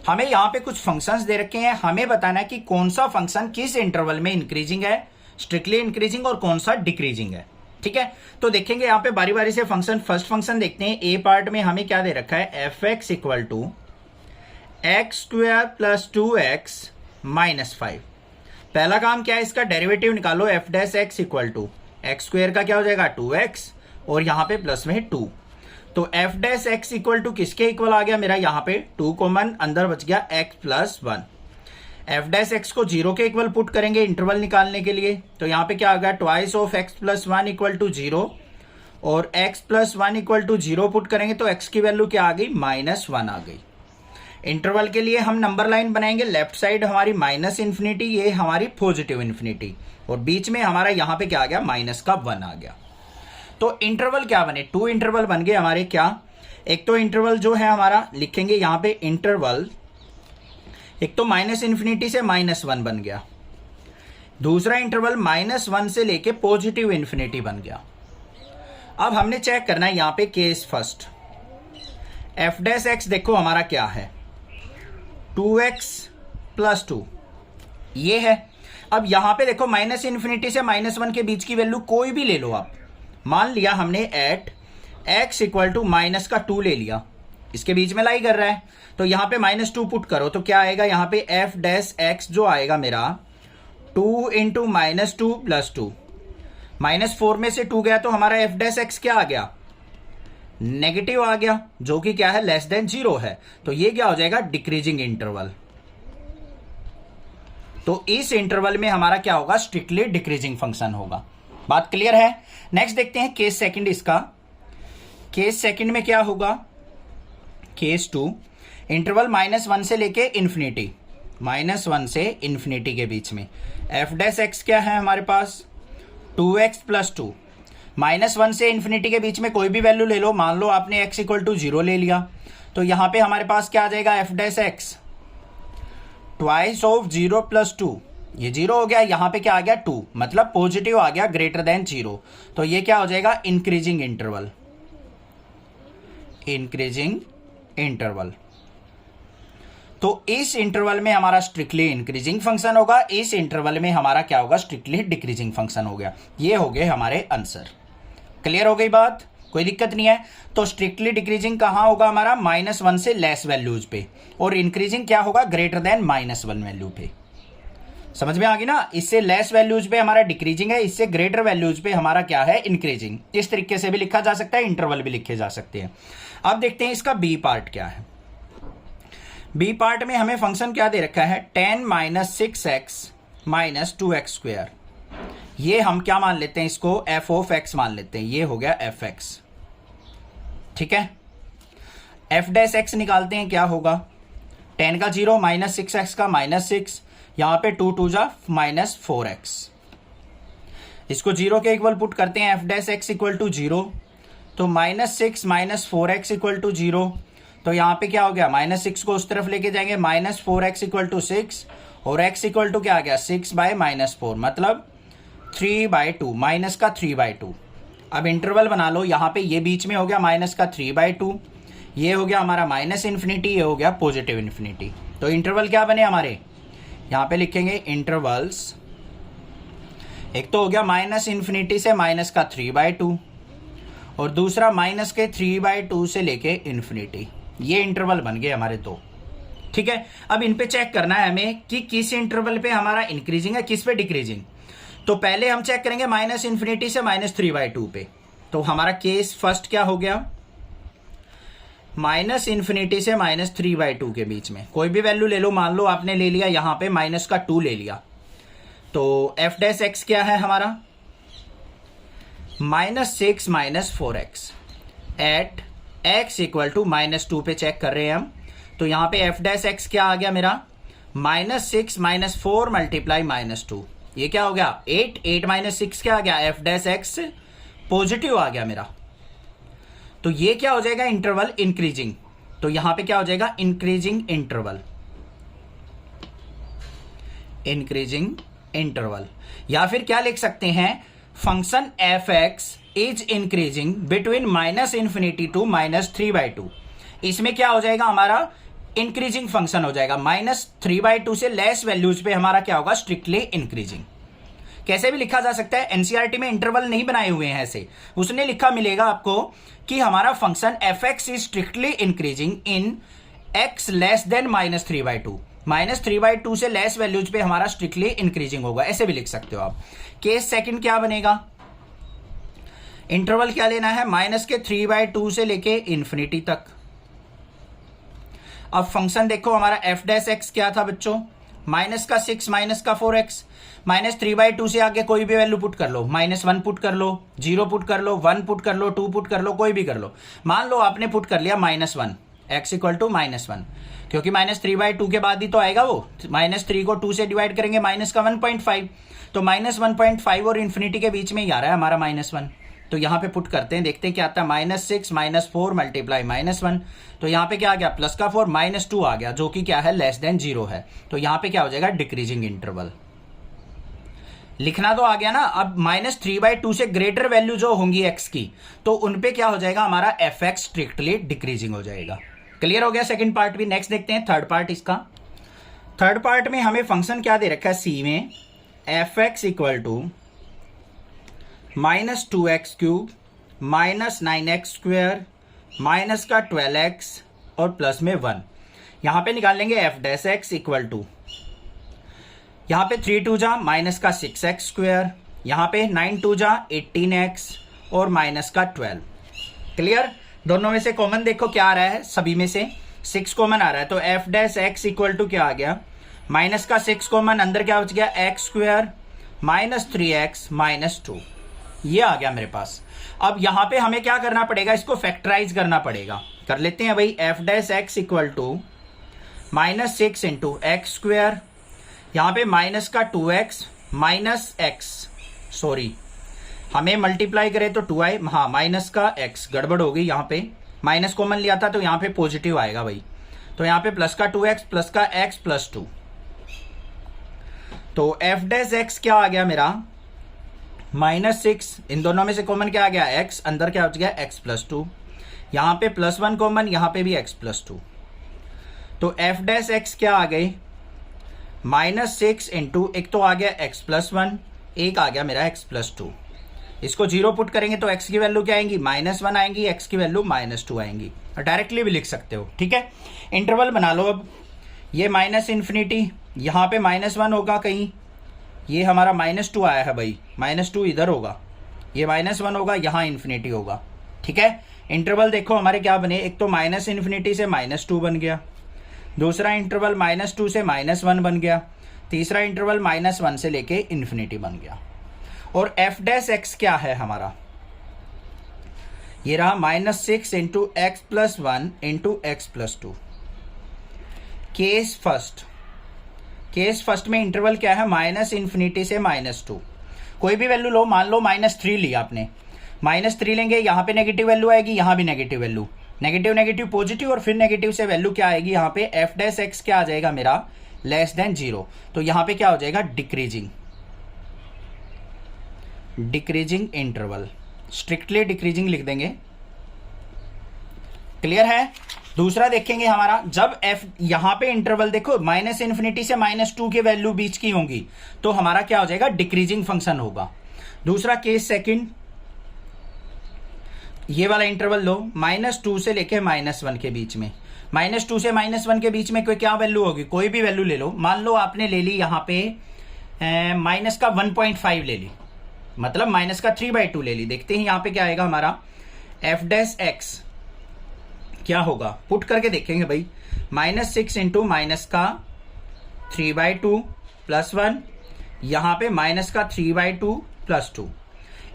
हमें यहाँ पे कुछ फंक्शंस दे रखे हैं, हमें बताना है कि कौन सा फंक्शन किस इंटरवल में इंक्रीजिंग है, स्ट्रिक्टली इंक्रीजिंग, और कौन सा डिक्रीजिंग है। ठीक है, तो देखेंगे यहाँ पे बारी बारी से फंक्शन। फर्स्ट फंक्शन देखते हैं। ए पार्ट में हमें क्या दे रखा है? F x = x² + 2x - 5। पहला काम क्या है? इसका डेरिवेटिव निकालो। एफ डैश एक्स = x² का क्या हो जाएगा? 2x, और यहाँ पे प्लस में 2। तो एफ डैश एक्स = किसके इक्वल आ गया मेरा? यहाँ पे 2 कॉमन, अंदर बच गया x + 1। एफ डैश एक्स को 0 के इक्वल पुट करेंगे इंटरवल निकालने के लिए, तो यहाँ पे क्या आ गया? ट्वाइस ऑफ x + 1 = 0, और x + 1 = 0 पुट करेंगे तो x की वैल्यू क्या आ गई? -1 आ गई। इंटरवल के लिए हम नंबर लाइन बनाएंगे। लेफ्ट साइड हमारी -∞, ये हमारी +∞, और बीच में हमारा यहाँ पे क्या आ गया? -1 आ गया। तो इंटरवल क्या बने? 2 इंटरवल बन गए हमारे। क्या? एक तो इंटरवल जो है हमारा लिखेंगे यहाँ पे इंटरवल, एक तो -∞ से -1 बन गया, दूसरा इंटरवल -1 से लेके +∞ बन गया। अब हमने चेक करना है यहाँ पे case first. F dash x देखो हमारा क्या है? 2x + 2 ये है। अब यहां पे देखो -∞ से -1 के बीच की वैल्यू कोई भी ले लो आप। मान लिया हमने एट x = -2 ले लिया, इसके बीच में लाई कर रहा है, तो यहां पे -2 पुट करो तो क्या आएगा? यहां पे एफ डैश एक्स जो आएगा मेरा 2 × -2 + 2, -4 में से 2 गया तो हमारा एफ डैश एक्स क्या आ गया? नेगेटिव आ गया, जो कि क्या है? <0 है। तो ये क्या हो जाएगा? Decreasing interval. तो इस इंटरवल में हमारा क्या होगा? स्ट्रिक्टली डिक्रीजिंग फंक्शन होगा। बात क्लियर है? नेक्स्ट देखते हैं केस सेकंड इसका। केस सेकंड में क्या होगा? केस 2, इंटरवल -1 से लेके इन्फिनिटी, -1 से इन्फिनिटी के बीच में एफ डैश एक्स क्या है हमारे पास? 2x + 2। -1 से इन्फिनिटी के बीच में कोई भी वैल्यू ले लो, मान लो आपने x = 0 ले लिया, तो यहां पे हमारे पास क्या आ जाएगा? F dash x twice of 0 + 2, ये 0 हो गया, यहां पे क्या आ गया? 2, मतलब पॉजिटिव आ गया, >0। तो ये क्या हो जाएगा? Increasing interval. Increasing interval. तो इस इंटरवल में हमारा स्ट्रिक्टली इंक्रीजिंग फंक्शन होगा, इस इंटरवल में हमारा क्या होगा? स्ट्रिक्टली डिक्रीजिंग फंक्शन हो गया। ये हो गए हमारे आंसर। क्लियर हो गई बात? कोई दिक्कत नहीं है। तो स्ट्रिक्टली डिक्रीजिंग कहां होगा हमारा? -1 से लेस वैल्यूज पे, और इंक्रीजिंग क्या होगा? >1 वैल्यू पे। समझ में आ गई ना? इससे लेस वैल्यूज पे हमारा डिक्रीजिंग है, इससे ग्रेटर वैल्यूज पे हमारा क्या है? इंक्रीजिंग। इस तरीके से भी लिखा जा सकता है, इंटरवल भी लिखे जा सकते हैं। अब देखते हैं इसका बी पार्ट क्या है। बी पार्ट में हमें फंक्शन क्या दे रखा है? 10 - 6x - 2x²। ये हम क्या मान लेते हैं? इसको f ऑफ x मान लेते हैं। ये हो गया एफ एक्स। ठीक है, एफ डैश एक्स निकालते हैं, क्या होगा? 10 का 0 -6x का -6, यहां पे 2 2 जा -4x। इसको 0 के इक्वल पुट करते हैं। एफ डैश एक्स = 0, तो -6 - 4x = 0, तो यहां पे क्या हो गया? -6 को उस तरफ लेके जाएंगे, -4x = 6, और x = क्या आ गया? 6/-4, मतलब 3/2, माइनस का 3/2। अब इंटरवल बना लो, यहाँ पे ये बीच में हो गया माइनस का 3/2, ये हो गया हमारा माइनस इन्फिनिटी, ये हो गया पॉजिटिव इन्फिनिटी। तो इंटरवल क्या बने हमारे, यहाँ पे लिखेंगे इंटरवल्स, एक तो हो गया माइनस इन्फिनिटी से माइनस का 3/2 और दूसरा माइनस के 3/2 से लेके इन्फिनिटी। ये इंटरवल बन गए हमारे दो। ठीक है, अब इन पे चेक करना है हमें कि किस इंटरवल पे हमारा इंक्रीजिंग है, किस पे डिक्रीजिंग। तो पहले हम चेक करेंगे माइनस इन्फिनिटी से माइनस 3/2 पे। तो हमारा केस फर्स्ट क्या हो गया, माइनस इन्फिनिटी से माइनस 3/2 के बीच में कोई भी वैल्यू ले लो, मान लो आपने ले लिया यहां पे माइनस का 2 ले लिया, तो एफ डैश एक्स क्या है हमारा, -6 - 4x eight x equal to -2 पे चेक कर रहे हैं हम। तो यहां पे एफ डैश एक्स क्या आ गया मेरा, -6 - 4 मल्टीप्लाई -2, ये क्या हो गया 8, 8 - 6 क्या आ गया, एफ डैश एक्स पॉजिटिव आ गया मेरा। तो ये क्या हो जाएगा, इंटरवल इंक्रीजिंग। तो यहां पे क्या हो जाएगा, इंक्रीजिंग इंटरवल, इंक्रीजिंग इंटरवल। या फिर क्या लिख सकते हैं, function f x is increasing between minus infinity to -3/2। इसमें क्या हो जाएगा हमारा, इंक्रीजिंग फंक्शन हो जाएगा, -3/2 से लेस वैल्यूज पे हमारा क्या होगा, स्ट्रिक्टली इंक्रीजिंग। कैसे भी लिखा जा सकता है, एनसीईआरटी में इंटरवल नहीं बनाए हुए हैं ऐसे, उसने लिखा मिलेगा आपको कि हमारा function f x is strictly increasing in x less than -3/2, -3/2 से लेस वैल्यूज पे हमारा स्ट्रिक्टली इंक्रीजिंग होगा, ऐसे भी लिख सकते हो आप। केस सेकंड क्या बनेगा, इंटरवल क्या लेना है, माइनस के 3/2 से लेके इंफिनिटी तक। अब फंक्शन देखो हमारा एफ डैश एक्स क्या था बच्चों, माइनस का 6 माइनस का 4x, -3/2 से आगे कोई भी वैल्यू पुट कर लो, -1 पुट कर लो, 0 पुट कर लो, 1 पुट कर लो, 2 पुट कर लो, कोई भी कर लो। मान लो आपने पुट कर लिया -1, x इक्वल टू -1, क्योंकि -3/2 के बाद ही तो आएगा वो, -3 को 2 से डिवाइड करेंगे माइनस का 1.5, तो -1.5 और इन्फिनिटी के बीच में ही आ रहा है हमारा -1। तो यहां पे पुट करते हैं, देखते हैं क्या आता है, -6 - 4 मल्टीप्लाई -1, तो यहां पे क्या आ गया, प्लस का 4 -2 आ गया, जो कि क्या है, लेस देन 0 है। तो यहां पे क्या हो जाएगा, डिक्रीजिंग इंटरवल। लिखना तो आ गया ना। अब -3/2 से ग्रेटर वैल्यू जो होंगी x की, तो उनपे क्या हो जाएगा, हमारा एफ एक्स स्ट्रिक्टली डिक्रीजिंग हो जाएगा। क्लियर हो गया सेकंड पार्ट भी। नेक्स्ट देखते हैं थर्ड पार्ट इसका। थर्ड पार्ट में हमें फंक्शन क्या दे रखा है, सी में f x equal to -2x³ -9x² minus का 12x और प्लस में 1। यहां पे निकाल लेंगे f dash x equal to, यहां पे 3 2 जा माइनस का 6x², यहां पे 9 2 जा 18x और माइनस का 12। क्लियर। दोनों में से कॉमन देखो क्या आ रहा है, सभी में से 6 कॉमन आ रहा है, तो f dash x equal to क्या आ गया, माइनस का 6 कॉमन, अंदर क्या बच गया, x² -3x -2, ये आ गया मेरे पास। अब यहां पे हमें क्या करना पड़ेगा, इसको फैक्टराइज करना पड़ेगा। कर लेते हैं भाई, f dash x equal to -6 × x², यहां पे माइनस का 2x माइनस x, सॉरी हमें मल्टीप्लाई करें तो 2i, हाँ माइनस का x, गड़बड़ हो गई, यहाँ पे माइनस कॉमन लिया था तो यहाँ पे पॉजिटिव आएगा भाई, तो यहाँ पे प्लस का 2x प्लस का x प्लस 2, तो एफ डैश एक्स क्या आ गया मेरा, -6, इन दोनों में से कॉमन क्या आ गया, x, अंदर क्या बच गया, x प्लस 2, यहाँ पे +1 कॉमन, यहाँ पे भी x प्लस 2, तो एफ डैश एक्स क्या आ गई, -6 × एक तो आ गया x प्लस 1, एक आ गया मेरा x प्लस 2। इसको 0 पुट करेंगे तो x की वैल्यू क्या आएंगी, -1 आएंगी, x की वैल्यू -2 आएंगी। डायरेक्टली भी लिख सकते हो, ठीक है। इंटरवल बना लो। अब ये -इन्फिनिटी, यहाँ पे -1 होगा कहीं, ये हमारा -2 आया है भाई, -2 इधर होगा, ये -1 होगा, यहाँ इन्फिनिटी होगा, ठीक है। इंटरवल देखो हमारे क्या बने, एक तो -इन्फिनिटी से -2 बन गया, दूसरा इंटरवल -2 से -1 बन गया, तीसरा इंटरवल -1 से लेके इन्फिनिटी बन गया। और एफ डैश एक्स क्या है हमारा, ये रहा -6 × x plus 1 × x plus 2। Case first में इंटरवल क्या है, -इन्फिनिटी से -2, कोई भी वैल्यू लो, मान लो -3 लिया आपने, -3 लेंगे, यहाँ पे नेगेटिव वैल्यू आएगी, यहाँ भी negative value, negative negative positive, और फिर नेगेटिव से वैल्यू क्या आएगी, यहाँ पे एफ डैश एक्स क्या आ जाएगा मेरा, लेस देन 0, तो यहाँ पे क्या हो जाएगा, डिक्रीजिंग इंटरवल। स्ट्रिक्टली डिक्रीजिंग लिख देंगे। क्लियर है। दूसरा देखेंगे हमारा, जब f यहां पे इंटरवल देखो माइनस इन्फिनिटी से -2 के वैल्यू बीच की होंगी तो हमारा क्या हो जाएगा, डिक्रीजिंग फंक्शन होगा। दूसरा केस सेकंड, ये वाला इंटरवल लो -2 से लेके -1 के बीच में, -2 से -1 के बीच में कोई क्या वैल्यू होगी, कोई भी वैल्यू ले लो। मान लो आपने ले ली यहां पे माइनस का 1.5 ले ली, मतलब माइनस का 3/2 ले ली। देखते हैं यहां पे क्या आएगा हमारा, एफ डैश एक्स क्या होगा, पुट करके देखेंगे भाई। -6 इंटू माइनस का 3/2 प्लस 1, यहां पे माइनस का 3/2 प्लस 2।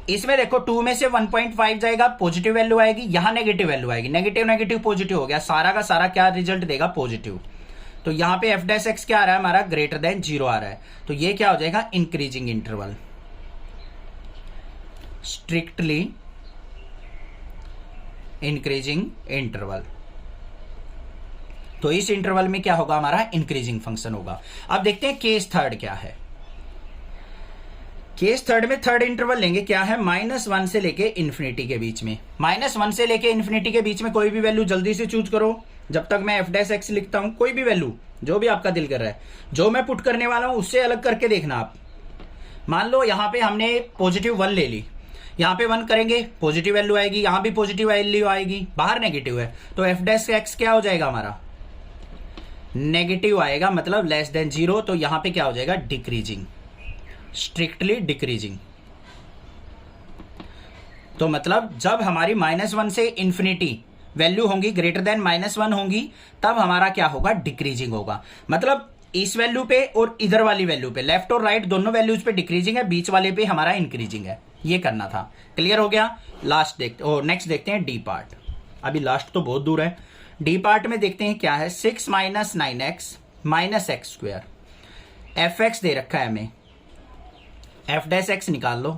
इसमें देखो 2 में से 1.5 जाएगा, पॉजिटिव वैल्यू आएगी, यहां नेगेटिव वैल्यू आएगी, नेगेटिव नेगेटिव पॉजिटिव हो गया, सारा का सारा क्या रिजल्ट देगा, पॉजिटिव। तो यहां पे एफ डैश एक्स क्या आ रहा है हमारा, ग्रेटर देन 0 आ रहा है। तो ये क्या हो जाएगा, increasing interval, strictly increasing interval. तो इस इंटरवल में क्या होगा हमारा, इंक्रीजिंग फंक्शन होगा। अब देखते हैं केस थर्ड क्या है। केस थर्ड में थर्ड इंटरवल लेंगे, क्या है, -1 से लेके इन्फिनिटी के बीच में। -1 से लेके इन्फिनिटी के बीच में कोई भी वैल्यू जल्दी से चूज करो, जब तक मैं एफ डैश एक्स लिखता हूं, कोई भी वैल्यू जो भी आपका दिल कर रहा है, जो मैं पुट करने वाला हूं उससे अलग करके देखना आप। मान लो यहां पे हमने +1 ले ली, यहां पे 1 करेंगे पॉजिटिव वैल्यू आएगी, यहां भी पॉजिटिव वैल्यू आएगी, बाहर नेगेटिव है, तो एफ डैश एक्स क्या हो जाएगा हमारा, नेगेटिव आएगा, मतलब लेस देन 0। तो यहां पे क्या हो जाएगा, डिक्रीजिंग, स्ट्रिक्टली डिक्रीजिंग। तो मतलब जब हमारी -1 से इन्फिनिटी वैल्यू होंगी ग्रेटर देन -1 होंगी, तब हमारा क्या होगा, डिक्रीजिंग होगा। मतलब इस वैल्यू पे और इधर वाली वैल्यू पे, लेफ्ट और राइट दोनों वैल्यूज पे डिक्रीजिंग है, बीच वाले पे हमारा इंक्रीजिंग है। ये करना था। क्लियर हो गया। लास्ट देखते नेक्स्ट देखते हैं डी पार्ट। अभी लास्ट तो बहुत दूर है। डी पार्ट में देखते हैं क्या है, 6 - 9x - x²। एफ एक्स दे रखा है हमें, एफ डैश एक्स निकाल लो।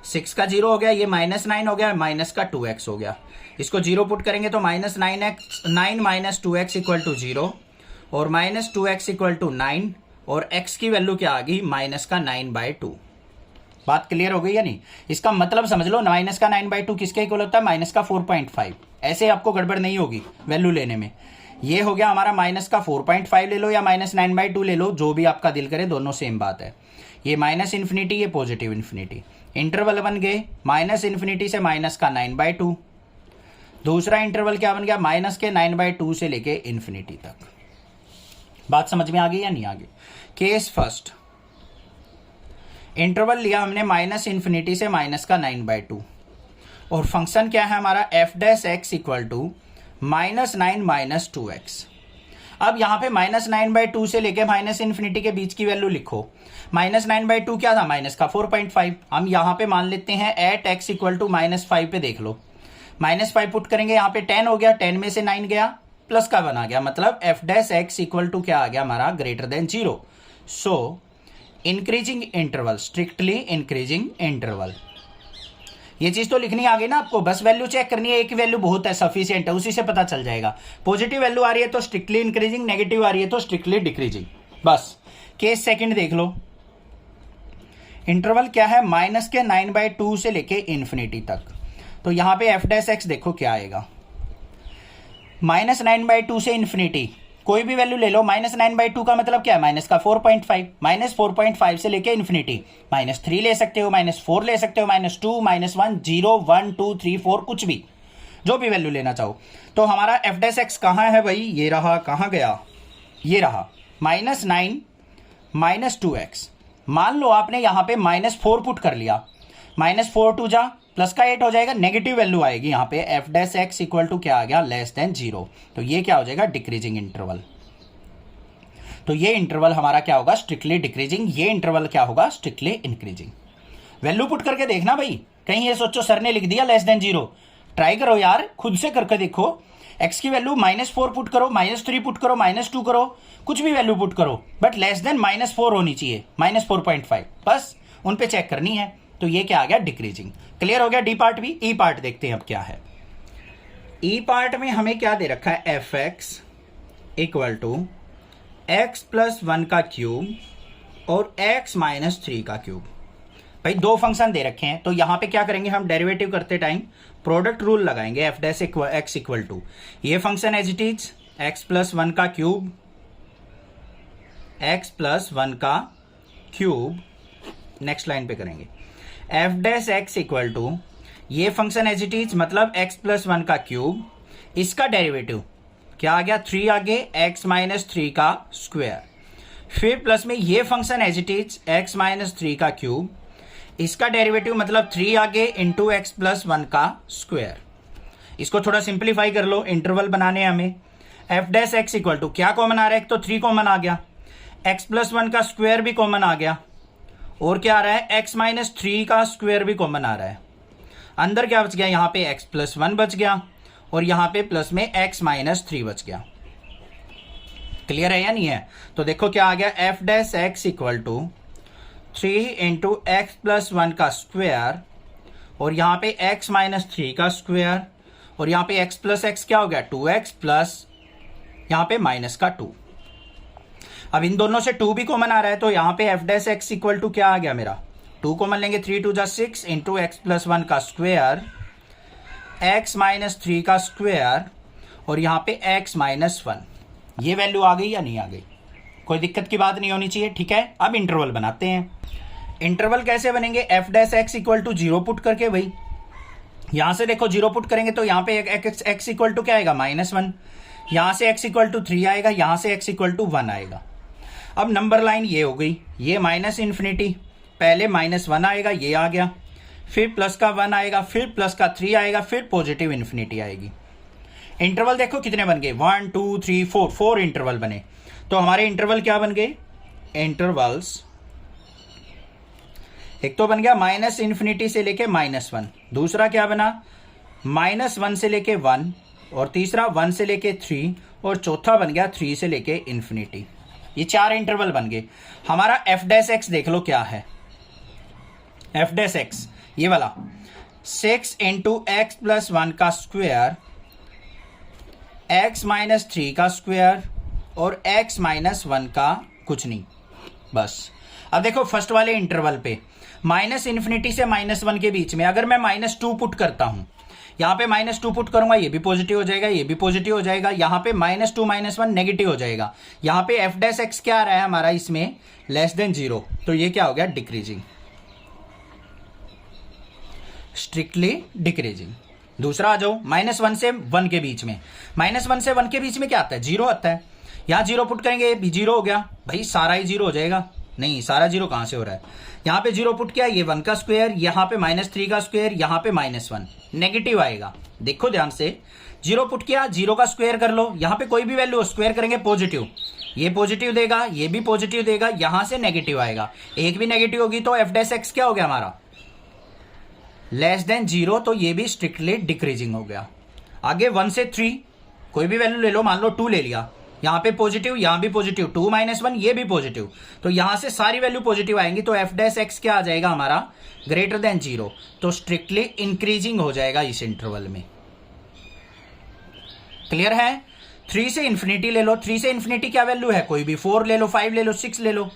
6 का 0 हो गया, ये -9 हो गया, माइनस का 2x हो गया। इसको 0 पुट करेंगे तो -9 - 2x = 0 और -2x = 9 और x की वैल्यू क्या आ गई, -9/2। बात क्लियर हो गई या नहीं। इसका मतलब समझ लो, -9/2 किसके इक्वल होता है, -4.5। ऐसे आपको गड़बड़ नहीं होगी वैल्यू लेने में। ये हो गया हमारा -4.5 ले लो या -9/2 ले लो, जो भी आपका दिल करे, दोनों सेम बात है। ये माइनस इन्फिनिटी, ये पॉजिटिव इन्फिनिटी, इंटरवल बन गए -इन्फिनिटी से -9/2। दूसरा इंटरवल क्या बन गया, -9/2 से लेके इन्फिनिटी तक। बात समझ में आ गई या नहीं आ गई। केस फर्स्ट, इंटरवल लिया हमने -इन्फिनिटी से -9/2 और फंक्शन क्या है हमारा, एफ डैश एक्स = -9 - 2x। अब यहां पे -9/2 से लेके -इन्फिनिटी के बीच की वैल्यू लिखो। -9/2 क्या था, -4.5। हम यहां पे मान लेते हैं एट x = -5 पे देख लो, -5 पुट करेंगे, यहां पे 10 हो गया, 10 में से 9 गया, प्लस का 1 आ गया, मतलब एफ डैश एक्स = क्या आ गया हमारा, ग्रेटर देन 0। सो increasing interval, strictly increasing interval. ये चीज तो लिखनी आ गई ना आपको, बस वैल्यू चेक करनी है, एक वैल्यू बहुत है, सफिशिएंट है, उसी से पता चल जाएगा। पॉजिटिव वैल्यू आ रही है तो स्ट्रिक्टली इंक्रीजिंग, नेगेटिव आ रही है तो स्ट्रिक्टली डिक्रीजिंग। बस केस सेकंड देख लो, इंटरवल क्या है, -9/2 से लेके इन्फिनिटी तक। तो यहां पे एफ डैश एक्स देखो क्या आएगा, -9/2 से इन्फिनिटी, कोई भी वैल्यू ले लो। -9/2 का मतलब क्या है, -4.5, -4.5 से लेके इन्फिनिटी, -3 ले सकते हो, -4 ले सकते हो, -2, -1, 0, 1, 2, 3, 4, कुछ भी, जो भी वैल्यू लेना चाहो। तो हमारा एफ डैश एक्स कहां है भाई, ये रहा, कहां गया, ये रहा, -9 - 2x। मान लो आपने यहां पे -4 पुट कर लिया, -4 2 जा, प्लस का 8 हो जाएगा, नेगेटिव वैल्यू आएगी यहां पे, एफ डैश एक्स = क्या आ गया, लेस देन 0। तो ये क्या हो जाएगा, डिक्रीजिंग इंटरवल। तो ये इंटरवल हमारा क्या होगा, स्ट्रिक्टली डिक्रीजिंग। ये इंटरवल क्या होगा, स्ट्रिक्टली इंक्रीजिंग। वैल्यू पुट करके देखना भाई, कहीं ये सोचो सर ने लिख दिया लेस देन 0। ट्राई करो यार, खुद से करके देखो। एक्स की वैल्यू -4 पुट करो, -3 पुट करो, -2 करो, कुछ भी वैल्यू पुट करो, बट लेस देन -4 होनी चाहिए, -4.5, बस उन पे चेक करनी है। तो ये क्या आ गया, डिक्रीजिंग। क्लियर हो गया डी पार्ट भी। ई पार्ट देखते हैं अब क्या है। ई पार्ट में हमें क्या दे रखा है, एफ एक्स = x + 1 का क्यूब और x - 3 का क्यूब। भाई दो फंक्शन दे रखे हैं, तो यहां पे क्या करेंगे हम, डेरिवेटिव करते टाइम प्रोडक्ट रूल लगाएंगे, f dash x equal to ये function as it is x plus one का क्यूब, एक्स प्लस वन का क्यूब, नेक्स्ट लाइन पे करेंगे f dash x equal to ये फंक्शन एज इट इज मतलब एक्स प्लस वन का क्यूब, इसका डेरिवेटिव क्या आ गया, 3 आगे एक्स माइनस 3 का स्क्वायर, फिर प्लस में ये function as it is x minus 3 का क्यूब, इसका डेरिवेटिव मतलब 3 आगे इंटू एक्स प्लस वन का स्क्वायर। इसको थोड़ा सिंप्लीफाई कर लो, इंटरवल बनाने हमें। F dash x equal to क्या कॉमन आ रहा है, एक तो 3 कॉमन आ गया, एक्स प्लस वन का स्क्वायर भी कॉमन आ गया, और क्या आ रहा है, एक्स माइनस 3 का स्क्वायर भी कॉमन आ रहा है। अंदर क्या बच गया, यहां पे एक्स प्लस वन बच गया, और यहां पे प्लस में एक्स माइनस 3 बच गया। क्लियर है या नहीं है? तो देखो क्या आ गया, f dash x equal to 3 into x plus one का स्क्वायर, और यहां पे एक्स माइनस 3 का स्क्वायर, और यहां पे एक्स प्लस एक्स क्या हो गया, 2x प्लस यहां पे माइनस का 2। अब इन दोनों से 2 भी कॉमन आ रहा है, तो यहां पे f dash x equal to क्या आ गया मेरा, 2 कॉमन लेंगे, 3 2 जा 6 इंटू एक्स प्लस वन का स्क्वायर, एक्स माइनस 3 का स्क्वायर, और यहां पे एक्स माइनस 1। ये वैल्यू आ गई या नहीं आ गई, कोई दिक्कत की बात नहीं होनी चाहिए, ठीक है। अब इंटरवल बनाते हैं। इंटरवल कैसे बनेंगे, f dash x equal to 0 put करके, भाई यहां से देखो 0 पुट करेंगे तो यहां पे एक्स इक्वल टू क्या आएगा, -1, यहां से एक्स इक्वल टू 3 आएगा, यहां से एक्स इक्वल टू 1 आएगा। अब नंबर लाइन ये हो गई, ये माइनस इन्फिनिटी, पहले -1 आएगा, ये आ गया, फिर प्लस का 1 आएगा, फिर प्लस का 3 आएगा, फिर पॉजिटिव इन्फिनिटी आएगी। इंटरवल देखो कितने बन गए, 1 2 3 4 इंटरवल बने। तो हमारे इंटरवल क्या बन गए, इंटरवल्स एक तो बन गया माइनस इन्फिनिटी से लेके -1, दूसरा क्या बना -1 से लेके 1, और तीसरा 1 से लेके 3, और चौथा बन गया 3 से लेके इन्फिनिटी। ये 4 इंटरवल बन गए। हमारा एफ डैश एक्स देख लो क्या है, एफ डैश एक्स ये वाला 6 इंटू एक्स प्लस 1 का स्क्वायर, एक्स माइनस 3 का स्क्वायर, और एक्स माइनस 1 का कुछ नहीं, बस। अब देखो फर्स्ट वाले इंटरवल पे माइनस इन्फिनिटी से -1 के बीच में अगर मैं -2 पुट करता हूं, यहां पे -2 पुट करूंगा, ये भी पॉजिटिव हो जाएगा, ये भी पॉजिटिव हो जाएगा, यहां पे -2 -1 नेगेटिव हो जाएगा। यहां पे एफ डैश एक्स क्या आ रहा है हमारा इसमें, लेस देन 0, तो ये क्या हो गया, डिक्रीजिंग, स्ट्रिक्टली डिक्रीजिंग। दूसरा आ जाओ, -1 से 1 के बीच में, -1 से 1 के बीच में क्या आता है, 0 आता है। यहां 0 पुट करेंगे, भी 0 हो गया, भाई सारा ही 0 हो जाएगा, नहीं सारा 0 कहां से हो रहा है, यहां पे 0 पुट किया, ये 1 का स्क्वायर, यहां पे -3 का स्क्वायर, यहां पे -1, नेगेटिव आएगा। देखो ध्यान से, 0 पुट किया, 0 का स्क्वायर कर लो, यहां पे कोई भी वैल्यू स्क्वायर करेंगे पॉजिटिव, ये पॉजिटिव देगा, ये भी पॉजिटिव देगा, यहां से नेगेटिव आएगा, एक भी नेगेटिव होगी तो एफ डैश एक्स क्या हो गया हमारा, लेस देन 0, तो ये भी स्ट्रिक्टली डिक्रीजिंग हो गया। आगे 1 से 3 कोई भी वैल्यू ले लो, मान लो 2 ले लिया, यहां पे पॉजिटिव, यहां भी पॉजिटिव, 2 -1 ये भी पॉजिटिव, तो यहां से सारी वैल्यू पॉजिटिव आएंगी, तो एफ डैश एक्स क्या आ जाएगा हमारा, ग्रेटर देन 0, तो स्ट्रिक्टली इंक्रीजिंग हो जाएगा इस इंटरवल में। क्लियर है? 3 से इन्फिनिटी ले लो, 3 से इन्फिनिटी क्या वैल्यू है, कोई भी 4 ले लो, 5 ले लो, 6 ले लो।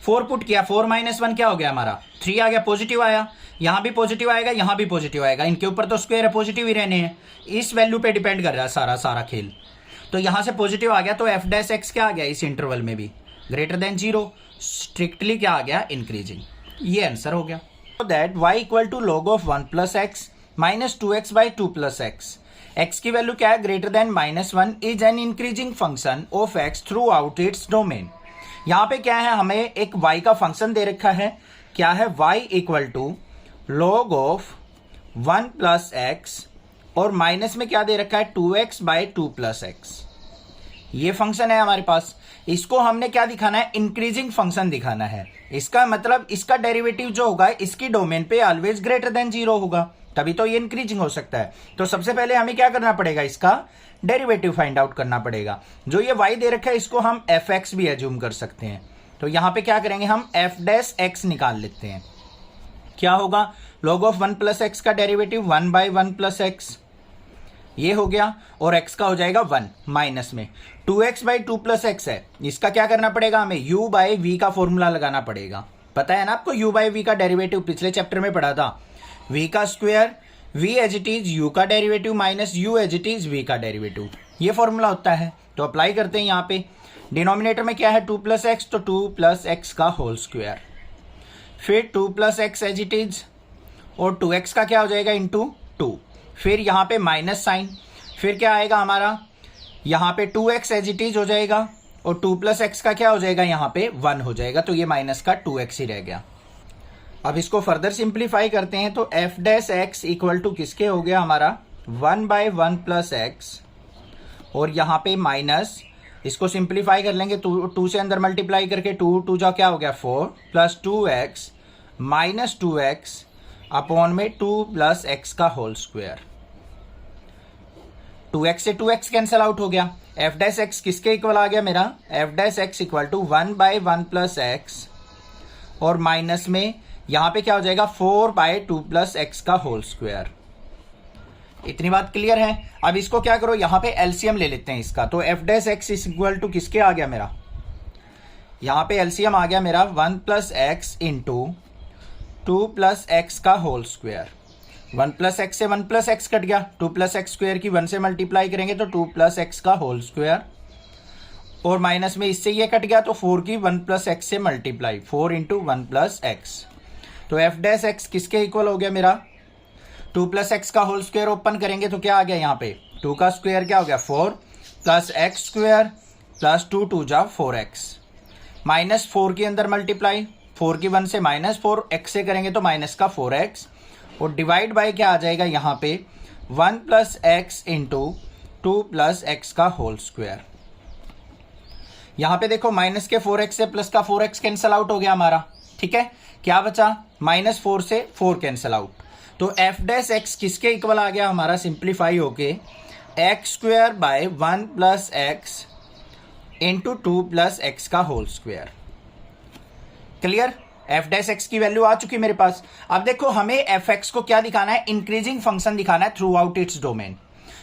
4 पुट किया, 4 -1 क्या हो गया हमारा, 3 आ गया, पॉजिटिव आया, यहां भी पॉजिटिव आएगा, यहां भी पॉजिटिव आएगा, इनके ऊपर तो स्क्वायर है, पॉजिटिव ही रहने हैं, इस वैल्यू पे डिपेंड कर रहा है सारा खेल। तो यहां से पॉजिटिव आ गया, तो एफ डैश एक्स क्या आ गया इस इंटरवल में भी, ग्रेटर देन 0, स्ट्रिक्टली क्या आ गया, इंक्रीजिंग। ये आंसर हो गया। So that y equal to log of 1 plus x minus 2x by 2 plus x, x की वैल्यू क्या है, greater then -1, is an increasing function of x through out its domain. यहां पे क्या है, हमें एक y का फंक्शन दे रखा है, क्या है, y equal to log of 1 plus x, और माइनस में क्या दे रखा है, 2x बाई 2 प्लस एक्स। ये फंक्शन है हमारे पास, इसको हमने क्या दिखाना है, इंक्रीजिंग फंक्शन दिखाना है। इसका मतलब इसका डेरिवेटिव जो होगा इसकी डोमेन पे ऑलवेज ग्रेटर देन 0 होगा, तभी तो ये इंक्रीजिंग हो सकता है। तो सबसे पहले हमें क्या करना पड़ेगा, इसका डेरिवेटिव फाइंड आउट करना पड़ेगा। जो ये y दे रखा है इसको हम एफ एक्स भी एज्यूम कर सकते हैं, तो यहां पे क्या करेंगे, हम एफ डैश एक्स निकाल लेते हैं। क्या होगा, log ऑफ 1 प्लस एक्स का डेरिवेटिव 1 बाई 1 प्लस एक्स, ये हो गया, और x का हो जाएगा 1, माइनस में 2x बाई 2 प्लस एक्स है, इसका क्या करना पड़ेगा, हमें u बाई v का फॉर्मूला लगाना पड़ेगा। पता है ना आपको u बाई वी का डेरिवेटिव पिछले चैप्टर में पढ़ा था, v का square v as it is u का derivative minus u as it is v का डेरिवेटिव, ये फॉर्मूला होता है। तो अप्लाई करते हैं यहाँ पे, डिनोमिनेटर में क्या है 2 प्लस एक्स, तो 2 प्लस एक्स का होल स्क्वायर, फिर 2 plus x as it is, और 2x का क्या हो जाएगा इंटू 2, फिर यहाँ पे माइनस साइन, फिर क्या आएगा हमारा यहाँ पे 2x एज इट इज हो जाएगा, और 2 प्लस एक्स का क्या हो जाएगा यहाँ पे 1 हो जाएगा, तो ये माइनस का 2x ही रह गया। अब इसको फर्दर सिंप्लीफाई करते हैं, तो f dash x equal to किसके हो गया हमारा 1 बाई 1 प्लस एक्स, और यहाँ पे माइनस, इसको सिंप्लीफाई कर लेंगे, 2 से अंदर मल्टीप्लाई करके 2 2 जा क्या हो गया 4 plus 2x minus 2x upon में 2 प्लस एक्स का होल स्क्वायर। 2x से 2x कैंसिल आउट हो गया, एफ डैश एक्स किसके इक्वल आ गया मेरा, f dash x equal to 1 by 1 plus x, और माइनस में यहाँ पे क्या हो जाएगा 4 बाई 2 प्लस एक्स का होल स्क्वायर। इतनी बात क्लियर है। अब इसको क्या करो, यहाँ पे एलसीएम ले लेते हैं इसका, तो f dash x is equal to किसके आ गया मेरा, यहाँ पे एलसीएम आ गया मेरा 1 plus x into 2 plus x का होल स्क्वायर। 1 प्लस एक्स से 1 प्लस एक्स कट गया, 2 प्लस एक्स स्क्वायर की 1 से मल्टीप्लाई करेंगे तो 2 प्लस एक्स का होल स्क्वायर, और माइनस में इससे ये कट गया तो 4 की 1 प्लस एक्स से मल्टीप्लाई, 4 इंटू 1 प्लस एक्स। तो एफ डैश एक्स किसके इक्वल हो गया मेरा 2 प्लस एक्स का होल स्क्वायर, ओपन करेंगे तो क्या आ गया यहाँ पे 2 का स्क्वायर क्या हो गया 4 प्लस एक्स स्क्वायर प्लस 2 2 जा 4x, माइनस 4 के अंदर मल्टीप्लाई, 4 की 1 से माइनस 4 x से करेंगे तो माइनस का 4x, और डिवाइड बाय क्या आ जाएगा यहाँ पे 1 plus x into 2 plus x का होल स्क्वायर। यहाँ पे देखो माइनस के 4x से प्लस का 4x कैंसिल आउट हो गया हमारा, ठीक है, क्या बचा माइनस 4 से 4 कैंसिल आउट। तो एफ डैश एक्स किसके इक्वल आ गया हमारा सिंप्लीफाई होके x square by 1 plus x into 2 plus x का whole square. Clear, f dash x की वैल्यू आ चुकी मेरे पास। अब देखो हमें एफ एक्स को क्या दिखाना है, इंक्रीजिंग फंक्शन दिखाना है थ्रू आउट इट्स डोमेन।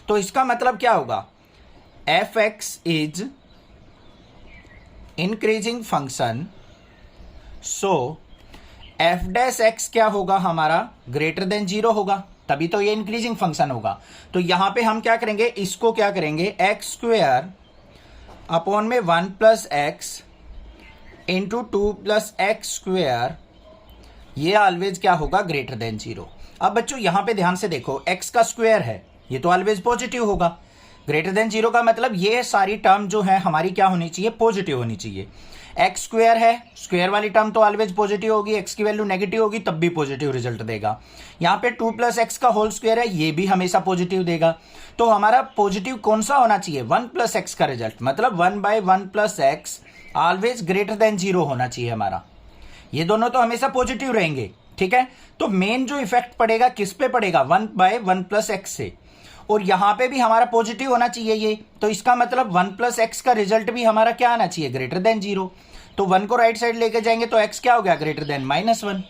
तो इसका मतलब क्या होगा, F x is increasing function, so F dash x क्या होगा हमारा ग्रेटर देन 0 होगा, तभी तो ये इंक्रीजिंग फंक्शन होगा। तो यहां पे हम क्या करेंगे, इसको क्या करेंगे एक्स स्क्वायर अपॉन में 1 plus x into 2 plus x square, ये ऑलवेज क्या होगा ग्रेटर देन 0। अब बच्चों यहां पे ध्यान से देखो, एक्स का स्क्वायर है, ये तो ऑलवेज पॉजिटिव होगा। ग्रेटर देन 0 का मतलब ये सारी टर्म जो है हमारी क्या होनी चाहिए, पॉजिटिव होनी चाहिए। एक्स स्क्वायर है, स्क्वायर वाली टर्म तो ऑलवेज पॉजिटिव होगी, एक्स की वैल्यू नेगेटिव होगी तब भी पॉजिटिव रिजल्ट देगा। यहाँ पे 2 प्लस एक्स का होल स्क्वायर है, ये भी हमेशा पॉजिटिव देगा। तो हमारा पॉजिटिव कौन सा होना चाहिए, 1 प्लस एक्स का रिजल्ट, मतलब 1 by 1 plus x always greater than 0 होना चाहिए हमारा। ये दोनों तो हमेशा पॉजिटिव रहेंगे, ठीक है। तो मेन जो इफेक्ट पड़ेगा किस पे पड़ेगा, 1 बाय 1 प्लस एक्स से, और यहां पे भी हमारा पॉजिटिव होना चाहिए ये। तो इसका मतलब 1 प्लस एक्स का रिजल्ट भी हमारा क्या आना चाहिए, ग्रेटर देन 0। तो 1 को राइट साइड लेके जाएंगे तो x क्या हो गया, ग्रेटर देन -1।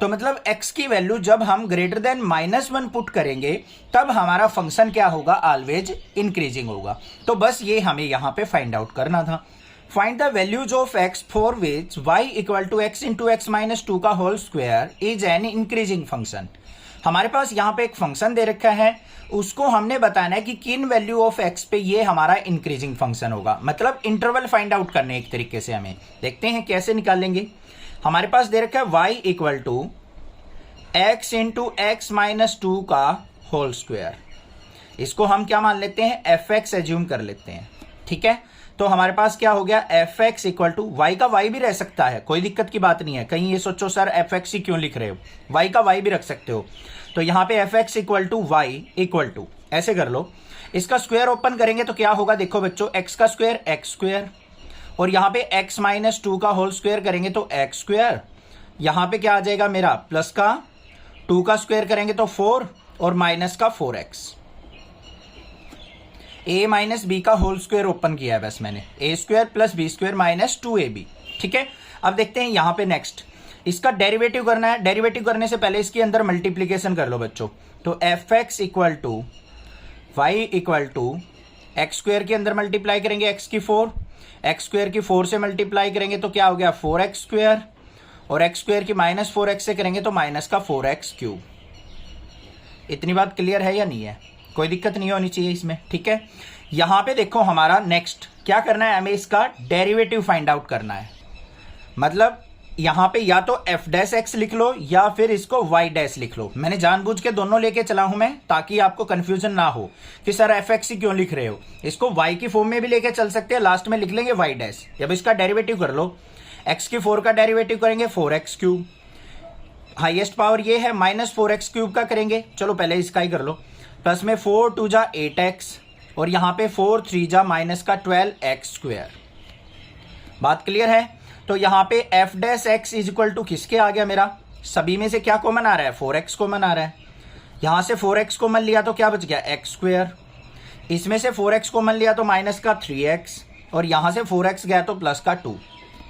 तो मतलब x की वैल्यू जब हम ग्रेटर देन -1 पुट करेंगे तब हमारा फंक्शन क्या होगा, ऑलवेज इंक्रीजिंग होगा। तो बस ये हमें यहां पे फाइंड आउट करना था। Find the values of x for which y equal to x into x minus 2 का whole square is an increasing function. हमारे पास यहाँ पे एक फंक्शन दे रखा है, उसको हमने बताना है कि किन वैल्यू ऑफ x पे ये हमारा इंक्रीजिंग फंक्शन होगा, मतलब इंटरवल फाइंड आउट करने एक तरीके से। हमें देखते हैं कैसे निकालेंगे। हमारे पास दे रखा है y equal to x into x minus 2 का होल स्क्वायर। इसको हम क्या मान लेते हैं, एफ एक्स एज्यूम कर लेते हैं, ठीक है। तो हमारे पास क्या हो गया, f x equal to y का वाई भी रह सकता है, कोई दिक्कत की बात नहीं है। कहीं ये सोचो सर एफ एक्स ही क्यों लिख रहे हो, वाई का वाई भी रख सकते हो। तो यहाँ पे f x equal to y equal to ऐसे कर लो, इसका स्क्वायर ओपन करेंगे तो क्या होगा, देखो बच्चों एक्स का स्क्वायर एक्स स्क्वायर, और यहाँ पे एक्स माइनस 2 का होल स्क्वायर करेंगे तो एक्स स्क्वायर, यहाँ पे क्या आ जाएगा मेरा प्लस का 2 का स्क्वायर करेंगे तो 4 और माइनस का 4x। a माइनस बी का होल स्क्वायर ओपन किया है बस मैंने, a square plus b square minus 2ab, ठीक है। अब देखते हैं यहाँ पे नेक्स्ट इसका डेरिवेटिव करना है। डेरिवेटिव करने से पहले इसके अंदर मल्टीप्लीकेशन कर लो बच्चों। तो f x equal to y equal to x square के अंदर मल्टीप्लाई करेंगे एक्स की 4, एक्स स्क्वायर की 4 से मल्टीप्लाई करेंगे तो क्या हो गया 4x स्क्वायर, और एक्स स्क्वायर की माइनस 4x से करेंगे तो माइनस का 4x क्यूब। इतनी बात क्लियर है या नहीं है? कोई दिक्कत नहीं होनी चाहिए इसमें, ठीक है। यहां पे देखो हमारा नेक्स्ट क्या करना है, हमें इसका डेरिवेटिव फाइंड आउट करना है। मतलब यहां पे या तो एफ डैश एक्स लिख लो या फिर इसको वाई डैश लिख लो। मैंने जानबूझ के दोनों लेके चला हूं मैं, ताकि आपको कंफ्यूजन ना हो कि सर एफ एक्स ही क्यों लिख रहे हो। इसको वाई की फॉर्म में भी लेके चल सकते हैं, लास्ट में लिख लेंगे वाई डैश। जब इसका डेरिवेटिव कर लो, एक्स की 4 का डेरिवेटिव करेंगे 4x क्यूब, हाईएस्ट पावर ये है, माइनस 4x क्यूब का करेंगे, चलो पहले इसका ही कर लो। प्लस में 4 2 जा 8x और यहां पे 4 3 जा माइनस का 12x स्क्वायर। बात क्लियर है? तो यहां पे f dash x is equal to किसके आ गया मेरा, सभी में से क्या कॉमन आ रहा है, 4x कॉमन आ रहा है। यहां से 4x कॉमन लिया तो क्या बच गया, x स्क्वायर। इसमें से 4x कॉमन लिया तो माइनस का 3x और यहां से 4x गया तो प्लस का 2।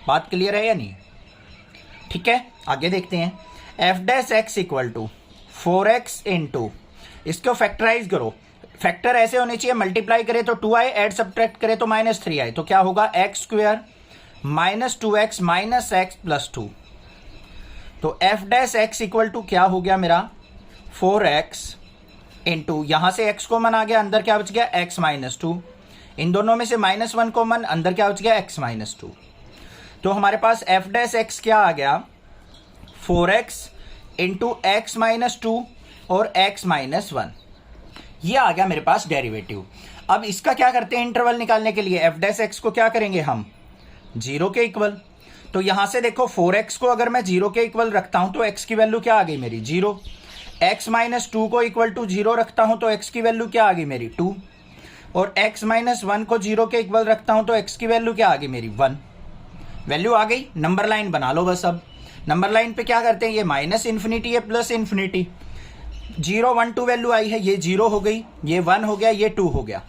बात क्लियर है या नहीं? ठीक है, आगे देखते हैं। F dash x equal to 4x into, इसको फैक्टराइज करो। फैक्टर ऐसे होने चाहिए, मल्टीप्लाई करे तो 2i, एड सब्ट्रैक्ट करे तो माइनस 3i, तो क्या होगा x square minus 2x minus x plus 2। तो f dash x equal to क्या हो गया मेरा, 4x इंटू, यहां से x कॉमन आ गया, अंदर क्या बच गया, x माइनस 2। इन दोनों में से माइनस 1 कॉमन, अंदर क्या बच गया, x माइनस 2। तो हमारे पास एफ डैश एक्स क्या आ गया, 4x इंटू एक्स माइनस 2 और x माइनस 1। ये आ गया मेरे पास डेरिवेटिव। अब इसका क्या करते हैं, इंटरवल निकालने के लिए एफ डैश एक्स को क्या करेंगे हम, 0 के इक्वल। तो यहां से देखो 4x को अगर मैं 0 के इक्वल रखता हूं तो x की वैल्यू क्या आ गई मेरी, 0। x माइनस 2 को इक्वल टू 0 रखता हूं तो x की वैल्यू क्या आ गई मेरी, 2। और x माइनस 1 को 0 के इक्वल रखता हूं तो x की वैल्यू क्या आ गई मेरी, 1। वैल्यू आ गई, नंबर लाइन बना लो बस। अब नंबर लाइन पे क्या करते हैं, ये माइनस इन्फिनिटी है प्लस इन्फिनिटी, 0 1 2 वैल्यू आई है, ये 0 हो गई, ये 1 हो गया, ये 2 हो गया।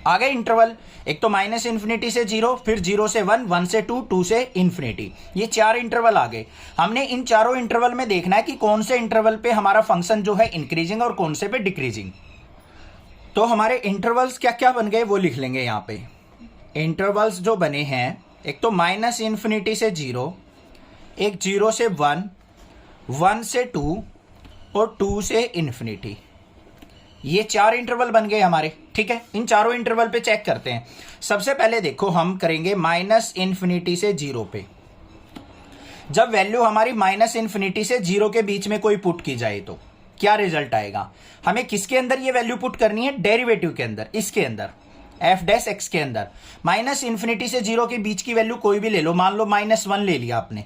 आ गए इंटरवल, एक तो माइनस इन्फिनिटी से 0, फिर 0 से 1, 1 से 2, 2 से इन्फिनिटी, ये 4 इंटरवल आ गए। हमने इन चारों इंटरवल में देखना है कि कौन से इंटरवल पे हमारा फंक्शन जो है इंक्रीजिंग और कौन से पे डिक्रीजिंग। तो हमारे इंटरवल्स क्या क्या बन गए वो लिख लेंगे यहाँ पे। इंटरवल्स जो बने हैं, एक तो माइनस इन्फिनिटी से 0, एक 0 से 1, 1 से 2 और 2 से इन्फिनिटी। ये 4 इंटरवल बन गए हमारे, ठीक है। इन चारों इंटरवल पे चेक करते हैं। सबसे पहले देखो हम करेंगे माइनस इन्फिनिटी से 0 पे। जब वैल्यू हमारी माइनस इन्फिनिटी से 0 के बीच में कोई पुट की जाए तो क्या रिजल्ट आएगा। हमें किसके अंदर ये वैल्यू पुट करनी है, डेरिवेटिव के अंदर, इसके अंदर एफ डैश एक्स के अंदर। माइनस इन्फिनिटी से 0 के बीच की वैल्यू कोई भी ले लो, मान लो माइनस 1 ले लिया आपने,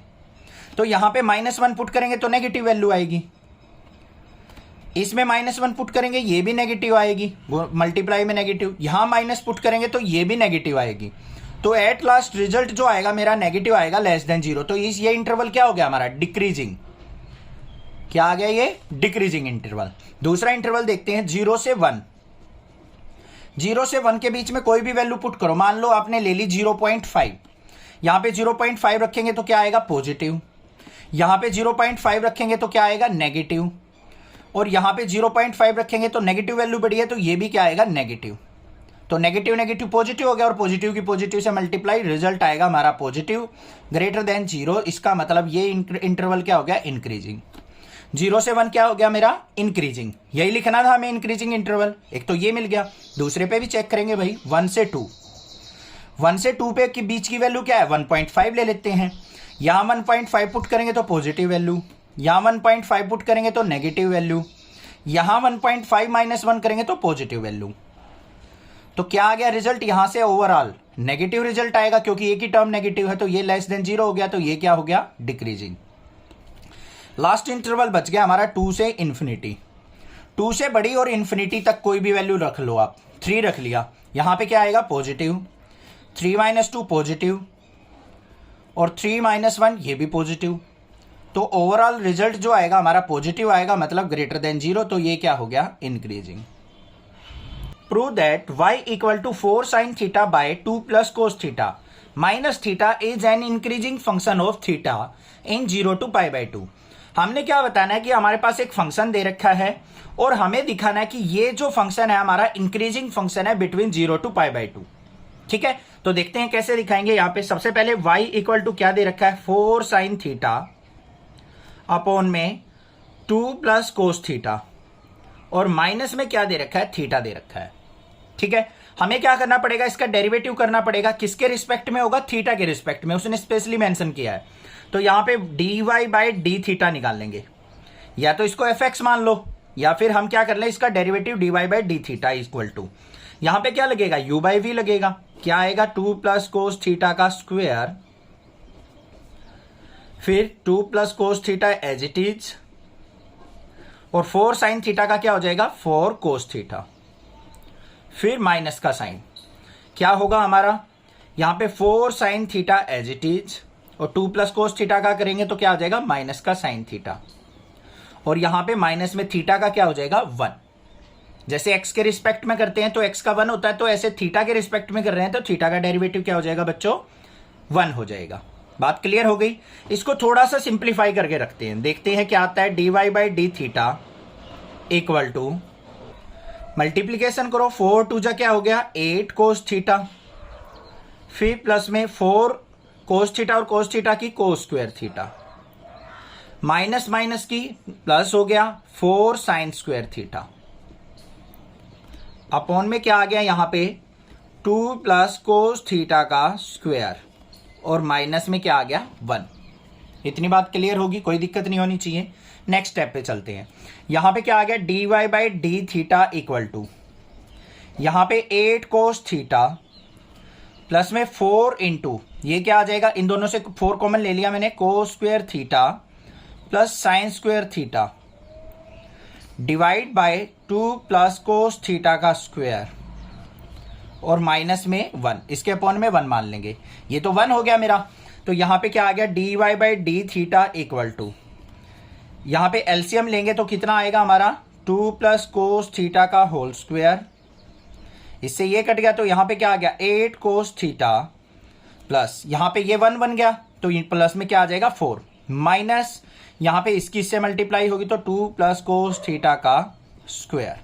तो यहां पे माइनस 1 पुट करेंगे तो नेगेटिव वैल्यू आएगी। इसमें माइनस 1 पुट करेंगे, ये भी नेगेटिव आएगी, मल्टीप्लाई में नेगेटिव। यहां माइनस पुट करेंगे तो ये भी नेगेटिव आएगी। तो एट लास्ट रिजल्ट जो आएगा मेरा नेगेटिव आएगा, लेस देन 0। तो ये इंटरवल क्या हो गया हमारा, डिक्रीजिंग। क्या आ गया, ये डिक्रीजिंग इंटरवल। दूसरा इंटरवल देखते हैं, 0 से 1। 0 से 1 के बीच में कोई भी वैल्यू पुट करो, मान लो आपने ले ली 0.5, यहां पे 0.5 रखेंगे तो क्या आएगा, पॉजिटिव। यहां पे 0.5 रखेंगे तो क्या आएगा, नेगेटिव। और यहां पे 0.5 रखेंगे तो नेगेटिव वैल्यू बढ़ी है, तो ये भी क्या आएगा, नेगेटिव। तो नेगेटिव नेगेटिव पॉजिटिव हो गया, और पॉजिटिव की पॉजिटिव से मल्टीप्लाई, रिजल्ट आएगा हमारा पॉजिटिव ग्रेटर देन 0। इसका मतलब ये इंटरवल क्या हो गया, इंक्रीजिंग। 0 से 1 क्या हो गया मेरा, इंक्रीजिंग। यही लिखना था हमें, इंक्रीजिंग इंटरवल। एक तो ये मिल गया, दूसरे पे भी चेक करेंगे भाई, 1 से 2। 1 से 2 पे के बीच की वैल्यू क्या है, 1.5 ले लेते हैं। यहां 1.5 पुट करेंगे तो पॉजिटिव वैल्यू, यहां 1.5 पुट करेंगे तो नेगेटिव वैल्यू, यहां 1.5 माइनस 1 करेंगे तो पॉजिटिव वैल्यू। तो क्या आ गया रिजल्ट, यहां से ओवरऑल नेगेटिव रिजल्ट आएगा, क्योंकि एक ही टर्म नेगेटिव है, तो ये लेस देन 0 हो गया, तो ये क्या हो गया, डिक्रीजिंग। लास्ट इंटरवल बच गया हमारा 2 से इन्फिनिटी। 2 से बड़ी और इन्फिनिटी तक कोई भी वैल्यू रख लो आप, 3 रख लिया, यहां पे क्या आएगा, पॉजिटिव। 3 माइनस 2 पॉजिटिव, और 3 माइनस 1 ये भी पॉजिटिव। तो ओवरऑल रिजल्ट जो आएगा हमारा पॉजिटिव आएगा, मतलब ग्रेटर देन 0। तो ये क्या हो गया, increasing. Prove that y equal to 4 sin theta by 2 plus cos theta minus theta is an increasing function of theta in 0 to π/2। हमने क्या बताना है कि हमारे पास एक फंक्शन दे रखा है और हमें दिखाना है कि ये जो फंक्शन है हमारा इंक्रीजिंग फंक्शन है बिटवीन 0 to π/2। ठीक है, तो देखते हैं कैसे दिखाएंगे। यहाँ पे सबसे पहले y इक्वल टू क्या दे रखा है, 4 sin थीटा अपॉन में 2 प्लस कोस थीटा, और माइनस में क्या दे रखा है, थीटा दे रखा है। ठीक है, हमें क्या करना पड़ेगा, इसका डेरिवेटिव करना पड़ेगा। किसके रिस्पेक्ट में होगा, थीटा के रिस्पेक्ट में, उसने स्पेशली मेंशन किया है। तो यहां पे dy बाई डी थीटा निकाल लेंगे, या तो इसको fx मान लो, या फिर हम क्या कर लें, इसका derivative dy by d theta equal to, यहां पे क्या लगेगा, u बाई वी लगेगा। क्या आएगा, 2 प्लस कोस थीटा का स्क्वायर, फिर 2 plus cos theta as it is, और 4 साइन थीटा का क्या हो जाएगा, 4 कोस थीटा, फिर माइनस का साइन। क्या होगा हमारा, यहां पे 4 sine theta as it is, और 2 प्लस कोस थीटा का करेंगे तो क्या हो जाएगा, माइनस का साइन थीटा, और यहां पे माइनस में थीटा का क्या हो जाएगा, 1। जैसे x के रिस्पेक्ट में करते हैं तो x का 1 होता है, तो ऐसे थीटा के रिस्पेक्ट में कर रहे हैं तो थीटा का डेरिवेटिव क्या हो जाएगा बच्चों, 1 हो जाएगा। बात क्लियर हो गई। इसको थोड़ा सा सिंप्लीफाई करके रखते हैं, देखते हैं क्या आता है। dy by d theta equal to, multiplication करो, 4 टू जा क्या हो गया, 8 कोस थीटा, फिर प्लस में 4 कोस थीटा और कोस थीटा की cos square theta, minus minus की प्लस हो गया 4 साइन स्क्वायर थीटा, अपॉन में क्या आ गया यहां पे 2 प्लस कोस थीटा का स्क्वायर, और माइनस में क्या आ गया 1। इतनी बात क्लियर होगी, कोई दिक्कत नहीं होनी चाहिए। नेक्स्ट स्टेप पे चलते हैं। यहां पे क्या आ गया, dy by d theta equal to, यहां पे 8 कोस थीटा प्लस में 4 इंटू, ये क्या आ जाएगा, इन दोनों से 4 कॉमन ले लिया मैंने, cos square theta plus sine square theta divide by 2 plus cos theta का स्क्वायर, और माइनस में 1, इसके अपॉन में 1 मान लेंगे, ये तो 1 हो गया मेरा। तो यहां पे क्या आ गया, dy by d theta equal to, यहां पे एलसीएम लेंगे तो कितना आएगा हमारा, 2 प्लस कोस थीटा का होल स्क्वायर, इससे ये कट गया तो यहां पे क्या आ गया, 8 कोस थीटा प्लस, यहां पे ये 1 बन गया तो प्लस में क्या आ जाएगा 4, माइनस यहां पे इसकी इससे मल्टीप्लाई होगी तो 2 प्लस कोस थीटा का स्क्वायर,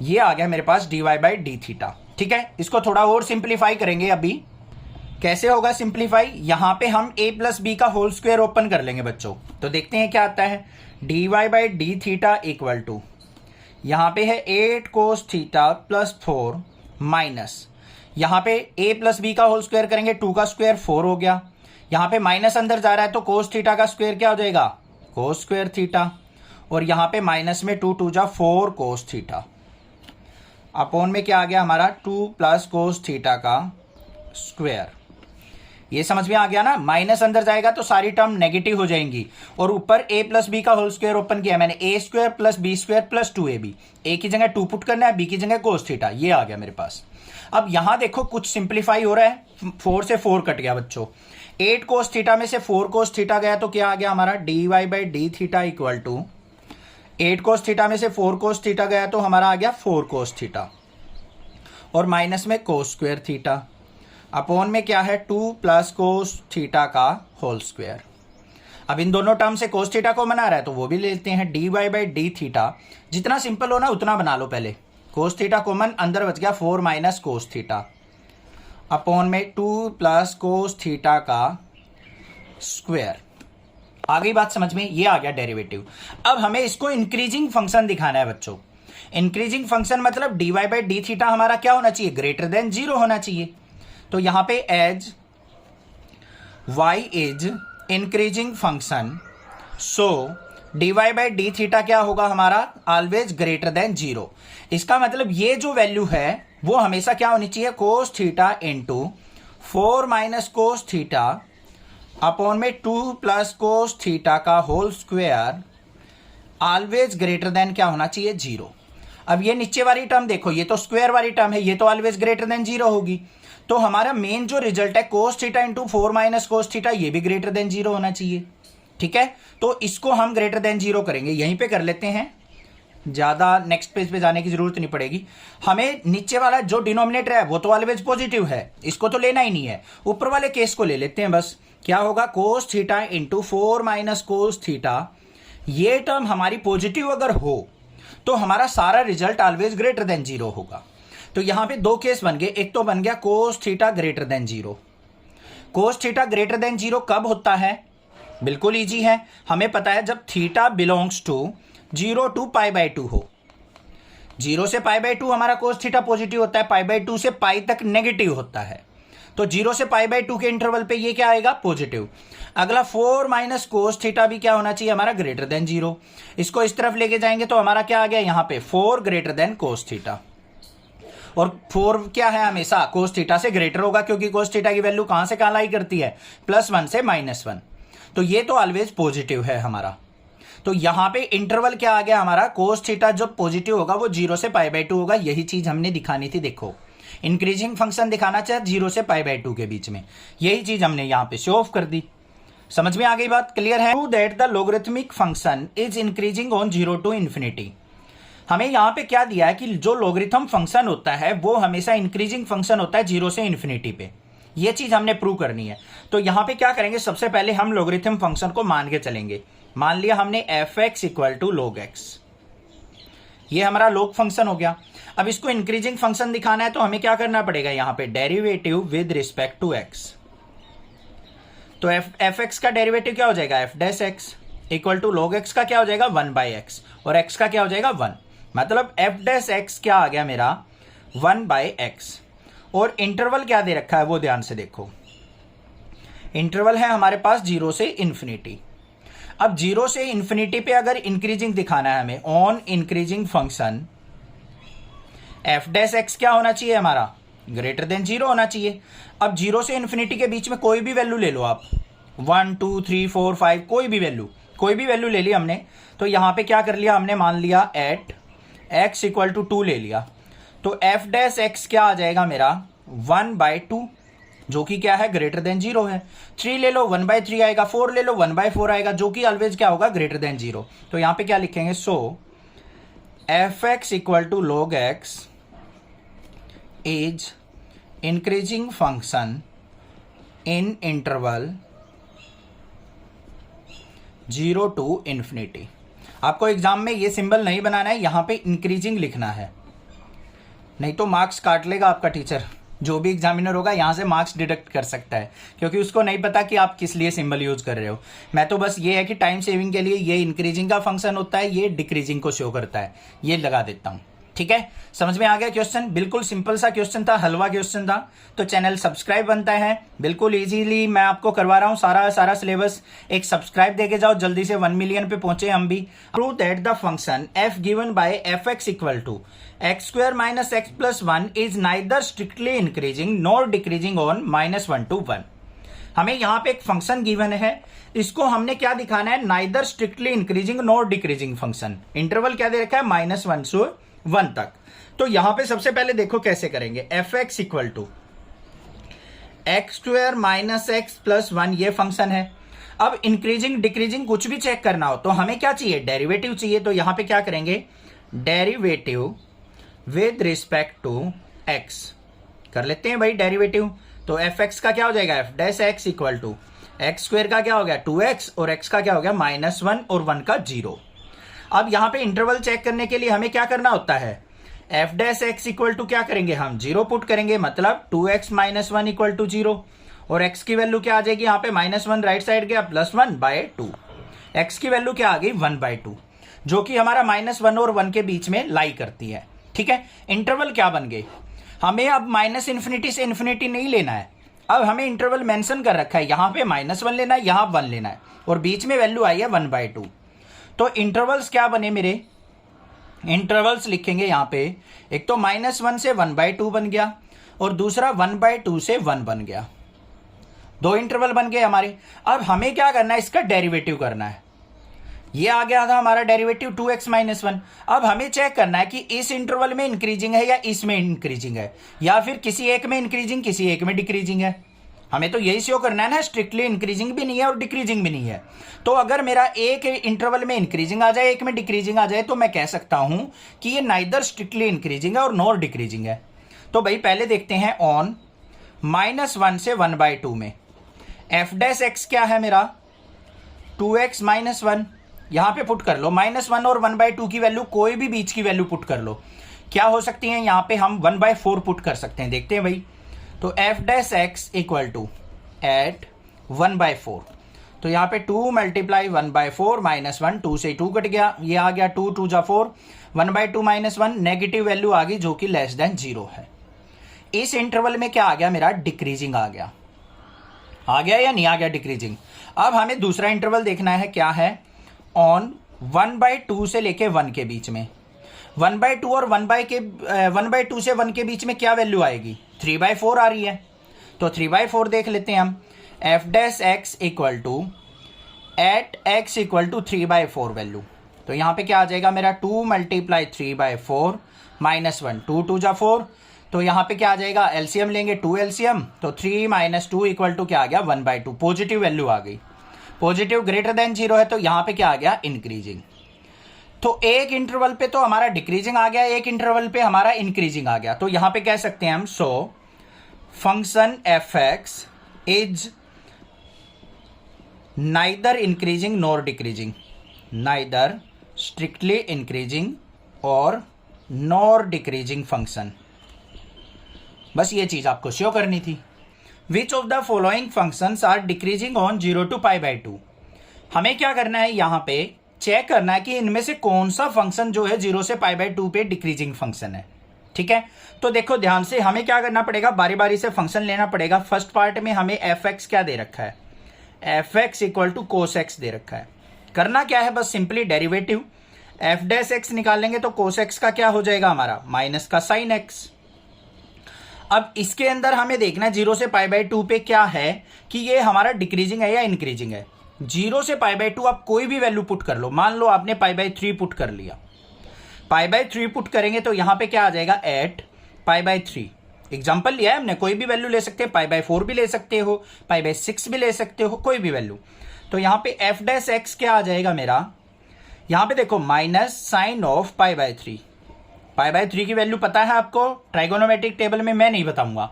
ये आ गया मेरे पास dy बाई डी थीटा। ठीक है, इसको थोड़ा और सिंप्लीफाई करेंगे। अभी कैसे होगा सिंप्लीफाई, यहां पे हम a प्लस बी का होल स्क्वायर ओपन कर लेंगे बच्चों, तो देखते हैं क्या आता है। dy by d theta equal to, यहां पे है 8 कोस थीटा प्लस 4 माइनस, यहां पे a प्लस बी का होल स्क्वायर करेंगे, 2 का स्क्वायर 4 हो गया, यहां पे माइनस अंदर जा रहा है तो कोस थीटा का स्क्वायर क्या हो जाएगा, कोस स्क्वायर थीटा, और यहां पे माइनस में 2 टू जा 4 कोस थीटा, अपॉन में क्या आ गया हमारा 2 प्लस कोस थीटा का स्क्वायर। ये समझ में आ गया ना, माइनस अंदर जाएगा तो सारी टर्म नेगेटिव हो जाएंगी, और ऊपर a प्लस बी का होल स्क्वायर ओपन किया मैंने, a square plus b square plus 2ab, a की जगह 2 पुट करना है, b की जगह कोस थीटा, ये आ गया मेरे पास। अब यहां देखो कुछ सिंप्लीफाई हो रहा है, 4 से 4 कट गया बच्चों, 8 कोस थीटा में से 4 कोस थीटा गया तो क्या आ गया हमारा, dy by d theta equal to, 8 cos theta में से 4 कोस थीटा गया तो हमारा आ गया 4 कोस थीटा, और माइनस में कोस स्क्वायर थीटा, अपॉन में क्या है 2 प्लस कोस थीटा का होल स्क्वायर। अब इन दोनों टर्म से कोस थीटा को बना रहा है तो वो भी ले लेते हैं, dy बाई डी थीटा, जितना सिंपल हो ना उतना बना लो पहले, कोस थीटा कॉमन अंदर बच गया 4 माइनस कोस थीटा, अपॉन में 2 प्लस कोस थीटा का स्क्वायर। आ गई बात समझ में, ये आ गया डेरिवेटिव। अब हमें इसको इंक्रीजिंग फंक्शन दिखाना है बच्चों। इंक्रीजिंग फंक्शन मतलब dy बाई डी थीटा हमारा क्या होना चाहिए, ग्रेटर देन 0 होना चाहिए। तो यहां पे as y is increasing function, so dy by d theta क्या होगा हमारा, ऑलवेज ग्रेटर देन 0। इसका मतलब ये जो वैल्यू है वो हमेशा क्या होनी चाहिए, cos theta into 4 minus cos theta upon में 2 प्लस कोस थीटा का whole square, always greater than क्या होना चाहिए, 0। अब ये नीचे वाली टर्म देखो, ये तो स्क्वायर वाली टर्म है, ये तो ऑलवेज ग्रेटर देन 0 होगी, तो हमारा मेन जो रिजल्ट है कोस theta into 4 minus cos theta, ये भी ग्रेटर देन 0 होना चाहिए। ठीक है, तो इसको हम ग्रेटर देन 0 करेंगे, यहीं पे कर लेते हैं, ज्यादा नेक्स्ट पेज पे जाने की जरूरत नहीं पड़ेगी। हमें नीचे वाला जो डिनोमिनेटर है वो तो ऑलवेज पॉजिटिव है, इसको तो लेना ही नहीं है, ऊपर वाले केस को ले लेते हैं बस। क्या होगा, कोस theta into 4 minus cos theta, ये टर्म हमारी पॉजिटिव अगर हो तो हमारा सारा रिजल्ट ऑलवेज ग्रेटर देन 0 होगा। तो यहां पे 2 केस बन गए, एक तो बन गया cos theta greater than 0। Cos theta greater than 0 कब होता है, बिल्कुल इजी है, हमें पता है जब थीटा बिलोंग्स टू 0 to π/2 हो, 0 से π/2 हमारा कोस थीटा पॉजिटिव होता है, π/2 से पाई तक नेगेटिव होता है, तो 0 से π/2 के इंटरवल पे ये क्या आएगा, पॉजिटिव। अगला 4 माइनस कोस थीटा भी क्या होना चाहिए हमारा, ग्रेटर देन 0। इसको इस तरफ लेके जाएंगे तो हमारा क्या आ गया यहाँ पे 4 ग्रेटर देन कोस थीटा, और 4 क्या है हमेशा कोस थीटा से ग्रेटर होगा, क्योंकि कोस थीटा की वैल्यू कहां से कहां लाई करती है, +1 से -1, तो ये तो ऑलवेज पॉजिटिव है हमारा। तो यहां पे इंटरवल क्या आ गया हमारा, कोस थीटा जो पॉजिटिव होगा वो 0 से π/2 होगा। यही चीज हमने दिखानी थी, देखो इंक्रीजिंग फंक्शन दिखाना चाहे 0 से π/2 के बीच में, यही चीज हमने यहां पे शो ऑफ कर दी। समझ में आ गई बात, क्लियर है। To that the logarithmic function is increasing on 0 to ∞। हमें यहां पे क्या दिया है कि जो लोगरिथम फंक्शन होता है वो हमेशा इंक्रीजिंग फंक्शन होता है 0 से ∞ पे, ये चीज हमने प्रूव करनी है। तो यहां पे क्या करेंगे, सबसे पहले हम लोगरिथम फंक्शन को मान के चलेंगे। मान लिया हमने f(x) = log x, ये हमारा log फंक्शन हो गया। अब इसको इंक्रीजिंग फंक्शन दिखाना है तो हमें क्या करना पड़ेगा, यहां पे derivative with respect to x। तो f(x) का डेरिवेटिव क्या हो जाएगा, f'(x) = log x का क्या हो जाएगा 1/x, और x का क्या हो जाएगा 1, मतलब f'(x) क्या आ गया मेरा 1/x। और इंटरवल क्या दे रखा है वो ध्यान से देखो, इंटरवल है हमारे पास 0 से ∞। अब 0 से ∞ पे अगर इंक्रीजिंग दिखाना है हमें, ऑन इंक्रीजिंग फंक्शन f'(x) क्या होना चाहिए हमारा, ग्रेटर देन 0 होना चाहिए। अब 0 से ∞ के बीच में कोई भी वैल्यू ले लो आप, 1 2 3 4 5 कोई भी वैल्यू ले ली हमने। तो यहां पे क्या कर लिया हमने, मान लिया एट x = 2 ले लिया, तो f'(x) क्या आ जाएगा मेरा 1/2, जो कि क्या है ग्रेटर देन 0 है। 3 ले लो 1/3 आएगा, 4 ले लो 1/4 आएगा, जो कि ऑलवेज क्या होगा ग्रेटर देन 0। तो यहां पे क्या लिखेंगे, सो f(x) = log x is increasing function in interval 0 to ∞। आपको एग्जाम में ये सिंबल नहीं बनाना है, यहां पे इंक्रीजिंग लिखना है, नहीं तो मार्क्स काट लेगा आपका टीचर। जो भी एग्जामिनर होगा यहां से मार्क्स डिडक्ट कर सकता है, क्योंकि उसको नहीं पता कि आप किस लिए सिंबल यूज कर रहे हो। मैं तो बस ये है कि टाइम सेविंग के लिए ये इंक्रीजिंग का फंक्शन होता है, ये डिक्रीजिंग को शो करता है, ये लगा देता हूं। ठीक है, समझ में आ गया क्वेश्चन, बिल्कुल सिंपल सा क्वेश्चन था, हलवा क्वेश्चन था। तो चैनल सब्सक्राइब बनता है, बिल्कुल इजीली मैं आपको करवा रहा हूं सारा सिलेबस। एक सब्सक्राइब देके जाओ, जल्दी से 1 मिलियन पे पहुंचे हम भी। Prove that the function f given bye f(x) = x² - x + 1 is neither strictly increasing nor decreasing on -1 to 1। हमें यहां पे एक फंक्शन गिवन है, इसको हमने क्या दिखाना है, neither strictly increasing nor decreasing function. Interval क्या दे रखा है, -1 से 1 तक। तो यहां पे सबसे पहले देखो कैसे करेंगे, f(x) = x² - x + 1 ये फंक्शन है। अब इंक्रीजिंग डिक्रीजिंग कुछ भी चेक करना हो तो हमें क्या चाहिए, डेरिवेटिव चाहिए। तो यहां पे क्या करेंगे, derivative with respect to x कर लेते हैं भाई डेरिवेटिव। तो f(x) का क्या हो जाएगा, f'(x) = x² का क्या हो गया 2x, और x का क्या हो गया -1 और 1 का 0। अब यहां पे इंटरवल चेक करने के लिए हमें क्या करना होता है, f'(x) = क्या करेंगे हम 0 पुट करेंगे, मतलब 2x - 1 = 0, और x की वैल्यू क्या आ जाएगी यहाँ पे -1 राइट साइड गया, +1/2। x की वैल्यू क्या आ गई 1/2, जो कि हमारा -1 और 1 के बीच में लाई करती है। ठीक है, इंटरवल क्या बन गए, हमें अब -∞ से ∞ नहीं लेना है, अब हमें इंटरवल मेंशन कर रखा है, यहां पे -1 लेना है, यहां 1 लेना है, और बीच में वैल्यू आई है 1/2। तो इंटरवल्स क्या बने मेरे, इंटरवल्स लिखेंगे यहां पे, एक तो -1 से 1/2 बन गया, और दूसरा 1/2 से 1 बन गया, 2 इंटरवल बन गए हमारे। अब हमें क्या करना है, इसका डेरिवेटिव करना है। ये आ गया था हमारा डेरिवेटिव 2x - 1। अब हमें चेक करना है कि इस इंटरवल में इंक्रीजिंग है या इसमें इंक्रीजिंग है, या फिर किसी एक में इंक्रीजिंग किसी एक में डिक्रीजिंग है। हमें तो यही शो करना है ना, स्ट्रिक्टली इंक्रीजिंग भी नहीं है और डिक्रीजिंग भी नहीं है। तो अगर मेरा एक इंटरवल में इंक्रीजिंग आ जाए, एक में डिक्रीजिंग आ जाए, तो मैं कह सकता हूं कि ये नाइदर स्ट्रिक्टली इंक्रीजिंग है और नॉर डिक्रीजिंग है। तो भाई पहले देखते हैं, ऑन -1 से 1/2 में f'(x) क्या है मेरा 2x - 1, यहां पे पुट कर लो, -1 और 1/2 की वैल्यू कोई भी बीच की वैल्यू पुट कर लो, क्या हो सकती है, यहां पे हम 1/4 पुट कर सकते हैं, देखते हैं भाई। तो f'(x) = 1/4, तो यहाँ पे 2 मल्टीप्लाई 1/4 माइनस 1, 2 से 2 कट गया, ये आ गया 2 2 जा 4, 1/2 माइनस 1, नेगेटिव वैल्यू आ गई जो कि लेस देन 0 है। इस इंटरवल में क्या आ गया मेरा, डिक्रीजिंग आ गया या नहीं आ गया डिक्रीजिंग। अब हमें दूसरा इंटरवल देखना है, क्या है, ऑन 1/2 से लेके 1 के बीच में। 1/2 और 1/2 से 1 के बीच में क्या वैल्यू आएगी, 3/4 आ रही है। तो 3/4 देख लेते हैं हम। F dash x equal to at x equal to 3/4 value. तो यहाँ पे क्या आ जाएगा मेरा, 2 मल्टीप्लाई 3/4 माइनस 1, 2 2 जा 4। तो यहाँ पे क्या आ जाएगा, एलसीएम लेंगे, 2 एलसीएम, तो 3 माइनस 2 इक्वल टू क्या आ गया, 1/2। पॉजिटिव वैल्यू आ गई, पॉजिटिव ग्रेटर देन 0 है, तो यहाँ पे क्या आ गया, इंक्रीजिंग। तो एक इंटरवल पे तो हमारा डिक्रीजिंग आ गया, एक इंटरवल पे हमारा इंक्रीजिंग आ गया। तो यहां पे कह सकते हैं हम, so function f x is neither increasing nor decreasing, neither strictly increasing और नॉर डिक्रीजिंग फंक्शन। बस ये चीज आपको शो करनी थी। Which of the following functions are decreasing on 0 to π/2। हमें क्या करना है, यहां पे चेक करना है कि इनमें से कौन सा फंक्शन जो है 0 से π/2 पे डिक्रीजिंग फंक्शन है। ठीक है, तो देखो ध्यान से, हमें क्या करना पड़ेगा, बारी बारी से फंक्शन लेना पड़ेगा। फर्स्ट पार्ट में हमें एफ एक्स क्या दे रखा है, f x equal to cos x दे रखा है। करना क्या है, बस simply derivative f dash x निकालेंगे तो कोस एक्स का क्या हो जाएगा हमारा, माइनस का साइन एक्स। अब इसके अंदर हमें देखना है 0 से π/2 पे क्या है कि ये हमारा डिक्रीजिंग है या इंक्रीजिंग है। 0 से π/2 आप कोई भी वैल्यू पुट कर लो, मान लो आपने π/3 पुट कर लिया, π/3 पुट करेंगे तो यहां पे क्या आ जाएगा, एट π/3। एग्जाम्पल लिया है हमने, कोई भी वैल्यू ले सकते हैं, π/4 भी ले सकते हो, π/6 भी ले सकते हो, कोई भी वैल्यू। तो यहां पे एफ डैश एक्स क्या आ जाएगा मेरा, यहां पे देखो माइनस साइन ऑफ π/3। π/3 की वैल्यू पता है आपको, ट्राइगोनोमेट्रिक टेबल में मैं नहीं बताऊंगा,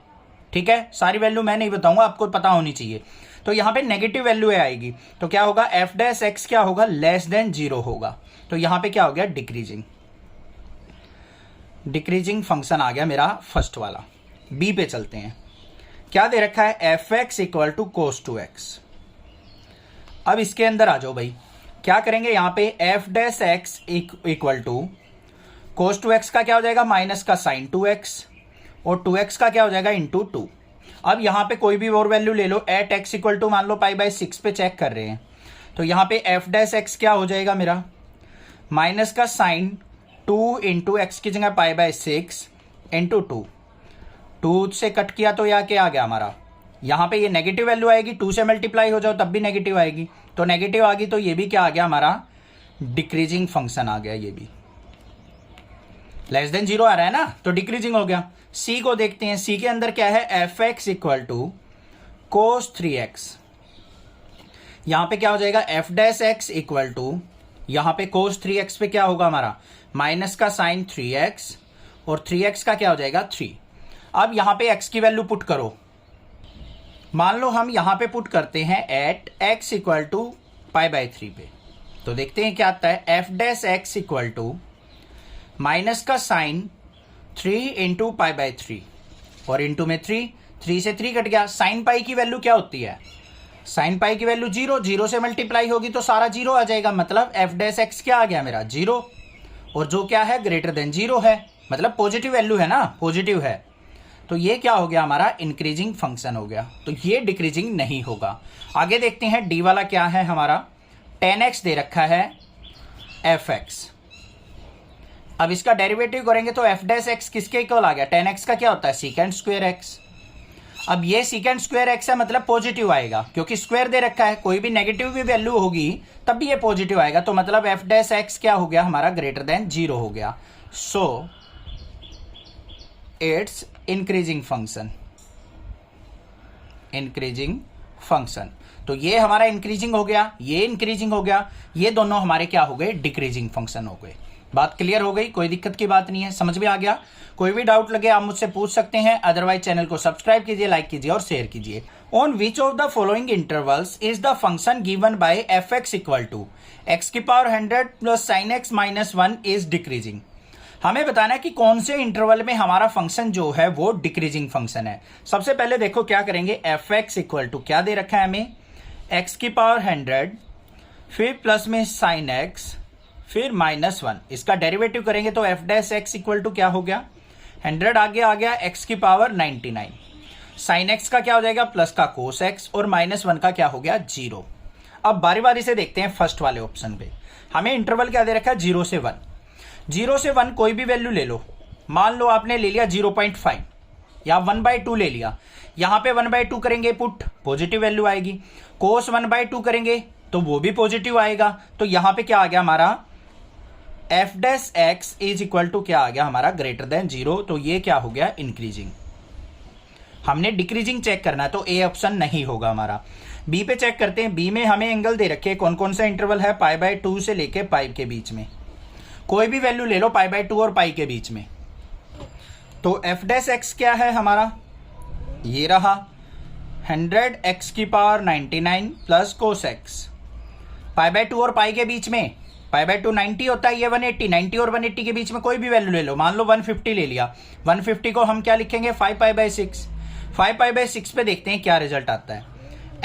ठीक है, सारी वैल्यू मैं नहीं बताऊंगा, आपको पता होनी चाहिए। तो यहां पे नेगेटिव वैल्यू आएगी, तो क्या होगा, एफ डैश एक्स क्या होगा, लेस देन 0 होगा। तो यहां पे क्या हो गया, डिक्रीजिंग। डिक्रीजिंग फंक्शन आ गया मेरा फर्स्ट वाला। बी पे चलते हैं, क्या दे रखा है, f x equal to cos 2x। अब इसके अंदर आ जाओ भाई, क्या करेंगे, यहां पे f dash x equal to cos 2x का क्या हो जाएगा, माइनस का साइन 2x, और 2x का क्या हो जाएगा, इंटू 2। अब यहां पे कोई भी और वैल्यू ले लो, एट एक्स इक्वल टू मान लो π/6 पे चेक कर रहे हैं, तो यहां पे एफ डैश एक्स क्या हो जाएगा मेरा, माइनस का साइन 2 इंटू एक्स की जगह π/6 इंटू 2। 2 से कट किया तो यह क्या आ गया हमारा, यहां पे ये नेगेटिव वैल्यू आएगी, 2 से मल्टीप्लाई हो जाओ तब भी नेगेटिव आएगी, तो नेगेटिव आ गई, तो ये भी क्या आ गया हमारा, डिक्रीजिंग फंक्शन आ गया। ये भी लेस देन 0 आ रहा है ना, तो डिक्रीजिंग हो गया। सी को देखते हैं, सी के अंदर क्या है, f x equal to cos 3x। यहां पे क्या हो जाएगा, f dash x equal to, यहां पे कोस 3x पे क्या होगा हमारा, माइनस का साइन 3x, और 3x का क्या हो जाएगा, 3। अब यहां पे x की वैल्यू पुट करो, मान लो हम यहां पे पुट करते हैं एट x इक्वल टू π/3 पे, तो देखते हैं क्या आता है, f dash x equal to minus का साइन 3 इंटू π/3, और इंटू में 3 से 3 कट गया। साइन पाई की वैल्यू क्या होती है, साइन पाई की वैल्यू 0, 0 से मल्टीप्लाई होगी तो सारा 0 आ जाएगा, मतलब एफ डैश एक्स क्या आ गया मेरा, 0, और जो क्या है, ग्रेटर देन 0 है, मतलब पॉजिटिव वैल्यू है ना, पॉजिटिव है, तो ये क्या हो गया हमारा, इंक्रीजिंग फंक्शन हो गया, तो ये डिक्रीजिंग नहीं होगा। आगे देखते हैं, डी वाला क्या है हमारा, 10x दे रखा है एफ एक्स। अब इसका डेरिवेटिव करेंगे तो एफ डैश एक्स किसके इक्वल आ गया, 10x का क्या होता है, सीकेंड स्क्वायर एक्स। अब ये सीकेंड स्क्वायर एक्स है, मतलब पॉजिटिव आएगा, क्योंकि स्क्वायर दे रखा है, कोई भी नेगेटिव भी वैल्यू होगी तब भी ये पॉजिटिव आएगा, तो मतलब एफ डैश एक्स क्या हो गया हमारा, ग्रेटर देन 0 हो गया। सो it's increasing function, increasing function. तो ये हमारा इंक्रीजिंग हो गया, ये इंक्रीजिंग हो गया, ये दोनों हमारे क्या हो गए, डिक्रीजिंग फंक्शन हो गए। बात क्लियर हो गई, कोई दिक्कत की बात नहीं है, समझ में आ गया। कोई भी डाउट लगे आप मुझसे पूछ सकते हैं, अदरवाइज चैनल को सब्सक्राइब कीजिए, लाइक कीजिए और शेयर कीजिए। On which of the following intervals is the function given by f x equal to x की power 100 plus sine x minus 1 is decreasing. हमें बताना है कि कौन से इंटरवल में हमारा फंक्शन जो है वो डिक्रीजिंग फंक्शन है। सबसे पहले देखो क्या करेंगे, एफ एक्स इक्वल टू क्या दे रखा है हमें, x की पावर 100, फिर प्लस में साइन x, फिर -1। इसका डेरिवेटिव करेंगे तो f dash x equal to क्या हो गया, 100 आगे आ गया x की पावर 99। साइन x का क्या हो जाएगा, प्लस का कोस x, और -1 का क्या हो गया, 0। अब बारी बारी से देखते हैं फर्स्ट वाले ऑप्शन पे। हमें इंटरवल क्या दे रखा है, 0 से 1। 0 से 1 कोई भी वैल्यू ले लो। मान लो आपने ले लिया 0.5 या 1/2 ले लिया। यहां पे 1/2 करेंगे पुट, पॉजिटिव वैल्यू आएगी। कोस 1/2 करेंगे तो वो भी पॉजिटिव आएगा। तो यहां पे क्या आ गया हमारा, f dash x is equal to क्या आ गया हमारा, ग्रेटर देन 0। तो ये क्या हो गया, इंक्रीजिंग। हमने डिक्रीजिंग चेक करना है तो ए ऑप्शन नहीं होगा हमारा। बी पे चेक करते हैं। बी में हमें एंगल दे रखे हैं, कौन कौन सा इंटरवल है, π/2 से लेके पाई के बीच में। कोई भी वैल्यू ले लो π/2 और पाई के बीच में। तो f डैश x क्या है हमारा, ये रहा 100 x की पावर 99 प्लस कोस x। π/2 और पाई के बीच में, π/2 90 होता है, ये 180। 90 और 180 के बीच में कोई भी वैल्यू ले लो। मान लो 150 ले लिया। 150 को हम क्या लिखेंगे, 5π/6। 5π/6 पे देखते हैं क्या रिजल्ट आता है।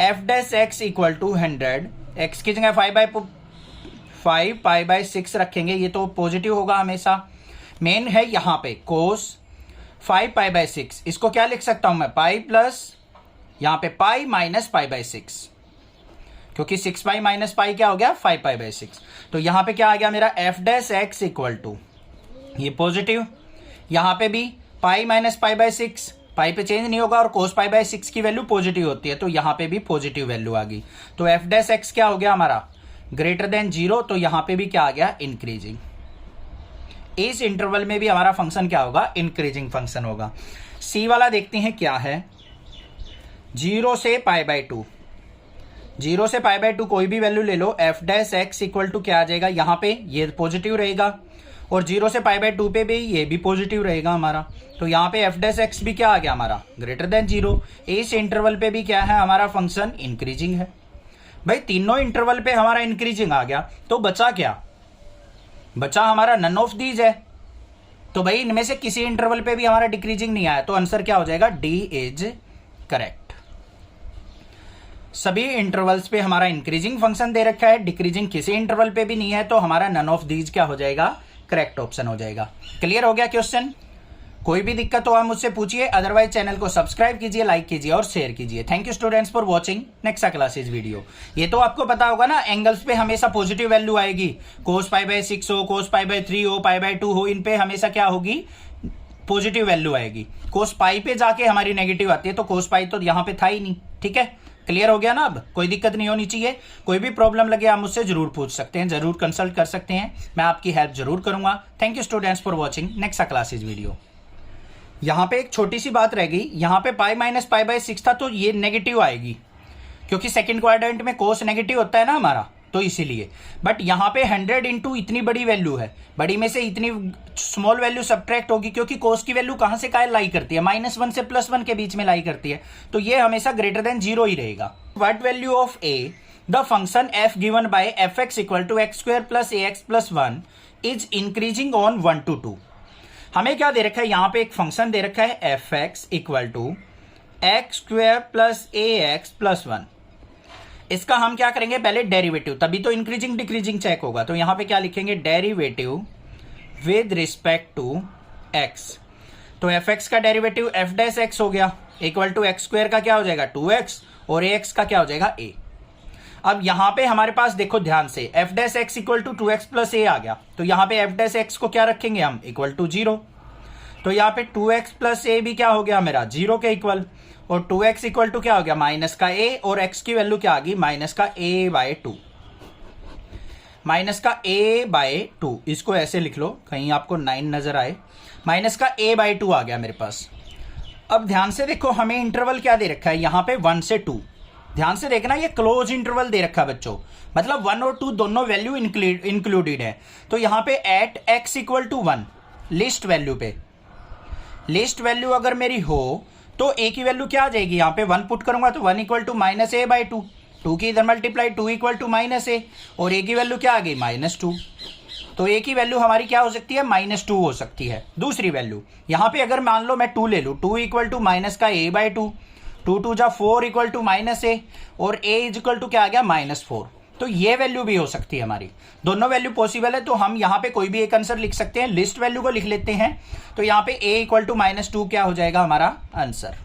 f dash x equal to 100, x की जगह 5π/6 रखेंगे, ये तो पॉजिटिव होगा हमेशा। मेन है यहां पे कोस 5π/6। इसको क्या लिख सकता हूं मैं, पाई प्लस यहां पे पाई माइनस π/6, क्योंकि 6π माइनस पाई क्या हो गया, 5π/6। तो यहां पे क्या आ गया मेरा, f dash x equal to, ये पॉजिटिव, यहां पे भी पाई माइनस π/6, पाई पे चेंज नहीं होगा, और कोस π/6 की वैल्यू पॉजिटिव होती है, तो यहां पे भी पॉजिटिव वैल्यू आ गई। तो f डैश x क्या हो गया हमारा, ग्रेटर देन 0। तो यहां पे भी क्या आ गया, इंक्रीजिंग। इस इंटरवल में भी हमारा फंक्शन क्या होगा, इंक्रीजिंग फंक्शन होगा। सी वाला देखते हैं क्या है, 0 से π/2। 0 से π/2 कोई भी वैल्यू ले लो, f dash x equal to क्या आ जाएगा, यहां पे ये पॉजिटिव रहेगा, और 0 से π/2 पे भी ये भी पॉजिटिव रहेगा हमारा। तो यहाँ पे f डैश x भी क्या आ गया हमारा, ग्रेटर देन 0। इस इंटरवल पे भी क्या है हमारा फंक्शन, इंक्रीजिंग है। भाई तीनों इंटरवल पे हमारा इंक्रीजिंग आ गया, तो बचा क्या, बचा हमारा नन ऑफ दीज है। तो भाई इनमें से किसी इंटरवल पे भी हमारा डिक्रीजिंग नहीं आया, तो आंसर क्या हो जाएगा, डी इज करेक्ट। सभी इंटरवल्स पे हमारा इंक्रीजिंग फंक्शन दे रखा है, डिक्रीजिंग किसी इंटरवल पे भी नहीं है, तो हमारा नन ऑफ दीज क्या हो जाएगा, करेक्ट ऑप्शन हो जाएगा। क्लियर हो गया क्वेश्चन। कोई भी दिक्कत हो आप मुझसे पूछिए, अदरवाइज चैनल को सब्सक्राइब कीजिए, लाइक कीजिए और शेयर कीजिए। Thank you students for watching next classes video. ये तो आपको पता होगा ना, एंगल्स पे हमेशा पॉजिटिव वैल्यू आएगी। कोस π/6 हो, कोस π/3 हो, π/2 हो, इन पे हमेशा क्या होगी, पॉजिटिव वैल्यू आएगी। कोस पाई पे जाके हमारी नेगेटिव आती है, तो कोस पाई तो यहाँ पे था ही नहीं। ठीक है, क्लियर हो गया ना। अब कोई दिक्कत नहीं होनी चाहिए। कोई भी प्रॉब्लम लगे आप मुझसे जरूर पूछ सकते हैं, जरूर कंसल्ट कर सकते हैं, मैं आपकी हेल्प जरूर करूंगा। Thank you students for watching next classes video. यहाँ पे एक छोटी सी बात रह गई, यहाँ पे पाई माइनस π/6 था, तो ये नेगेटिव आएगी, क्योंकि सेकंड क्वाड्रेंट में कोस नेगेटिव होता है ना हमारा, तो इसीलिए। बट यहाँ पे 100 इंटू इतनी बड़ी वैल्यू है, बड़ी में से इतनी स्मॉल वैल्यू सब्ट्रैक्ट होगी, क्योंकि कोस की वैल्यू कहां से कहां लाई करती है, -1 से +1 के बीच में लाई करती है, तो ये हमेशा ग्रेटर देन 0 ही रहेगा। What value of a the function f given by fx equal to x² plus ax plus 1 is increasing on 1 to 2। हमें क्या दे रखा है, यहां पे एक फंक्शन दे रखा है fx equal to x² plus ax plus 1। इसका हम क्या करेंगे, पहले डेरिवेटिव, तभी तो इंक्रीजिंग डिक्रीजिंग चेक होगा। तो यहां पे क्या लिखेंगे, derivative with respect to x। तो fx का डेरिवेटिव f डैश x हो गया, इक्वल टू x² का क्या हो जाएगा 2x, और ax का क्या हो जाएगा a। अब यहां पे हमारे पास देखो ध्यान से, f dash x equal to 2x plus a आ गया, तो यहां पे f डैश x को क्या रखेंगे हम, इक्वल टू 0। तो यहां पे 2x प्लस a भी क्या हो गया मेरा, 0 के इक्वल, और 2x इक्वल टू क्या हो गया, माइनस का a, और x की वैल्यू क्या आ गई, माइनस का a/2। माइनस का a/2, इसको ऐसे लिख लो कहीं आपको 9 नजर आए, माइनस का a/2 आ गया मेरे पास। अब ध्यान से देखो, हमें इंटरवल क्या दे रखा है, यहां पे 1 से 2। ध्यान से देखना, ये क्लोज इंटरवल दे रखा है बच्चों, मतलब 1 और 2 दोनों वैल्यू इंक्लूडेड है। तो यहां पे at x equal to 1 least value पे, लिस्ट वैल्यू अगर मेरी हो तो a की वैल्यू क्या आ जाएगी, यहां पे 1 पुट करूंगा तो 1 इक्वल टू माइनस a/2, 2 की इधर multiply 2 equal to minus a, और a की वैल्यू क्या आ गई, -2। तो a की वैल्यू हमारी क्या हो सकती है, -2 हो सकती है। दूसरी वैल्यू यहां पे अगर मान लो मैं 2 ले लूं, 2 इक्वल टू माइनस का a/2, 2 2 जा 4 इक्वल टू -a और a इज इक्वल टू क्या आ गया -4। तो ये वैल्यू भी हो सकती है हमारी, दोनों वैल्यू पॉसिबल है। तो हम यहाँ पे कोई भी एक आंसर लिख सकते हैं, लिस्ट वैल्यू को लिख लेते हैं। तो यहाँ पे a इक्वल टू -2 क्या हो जाएगा हमारा आंसर।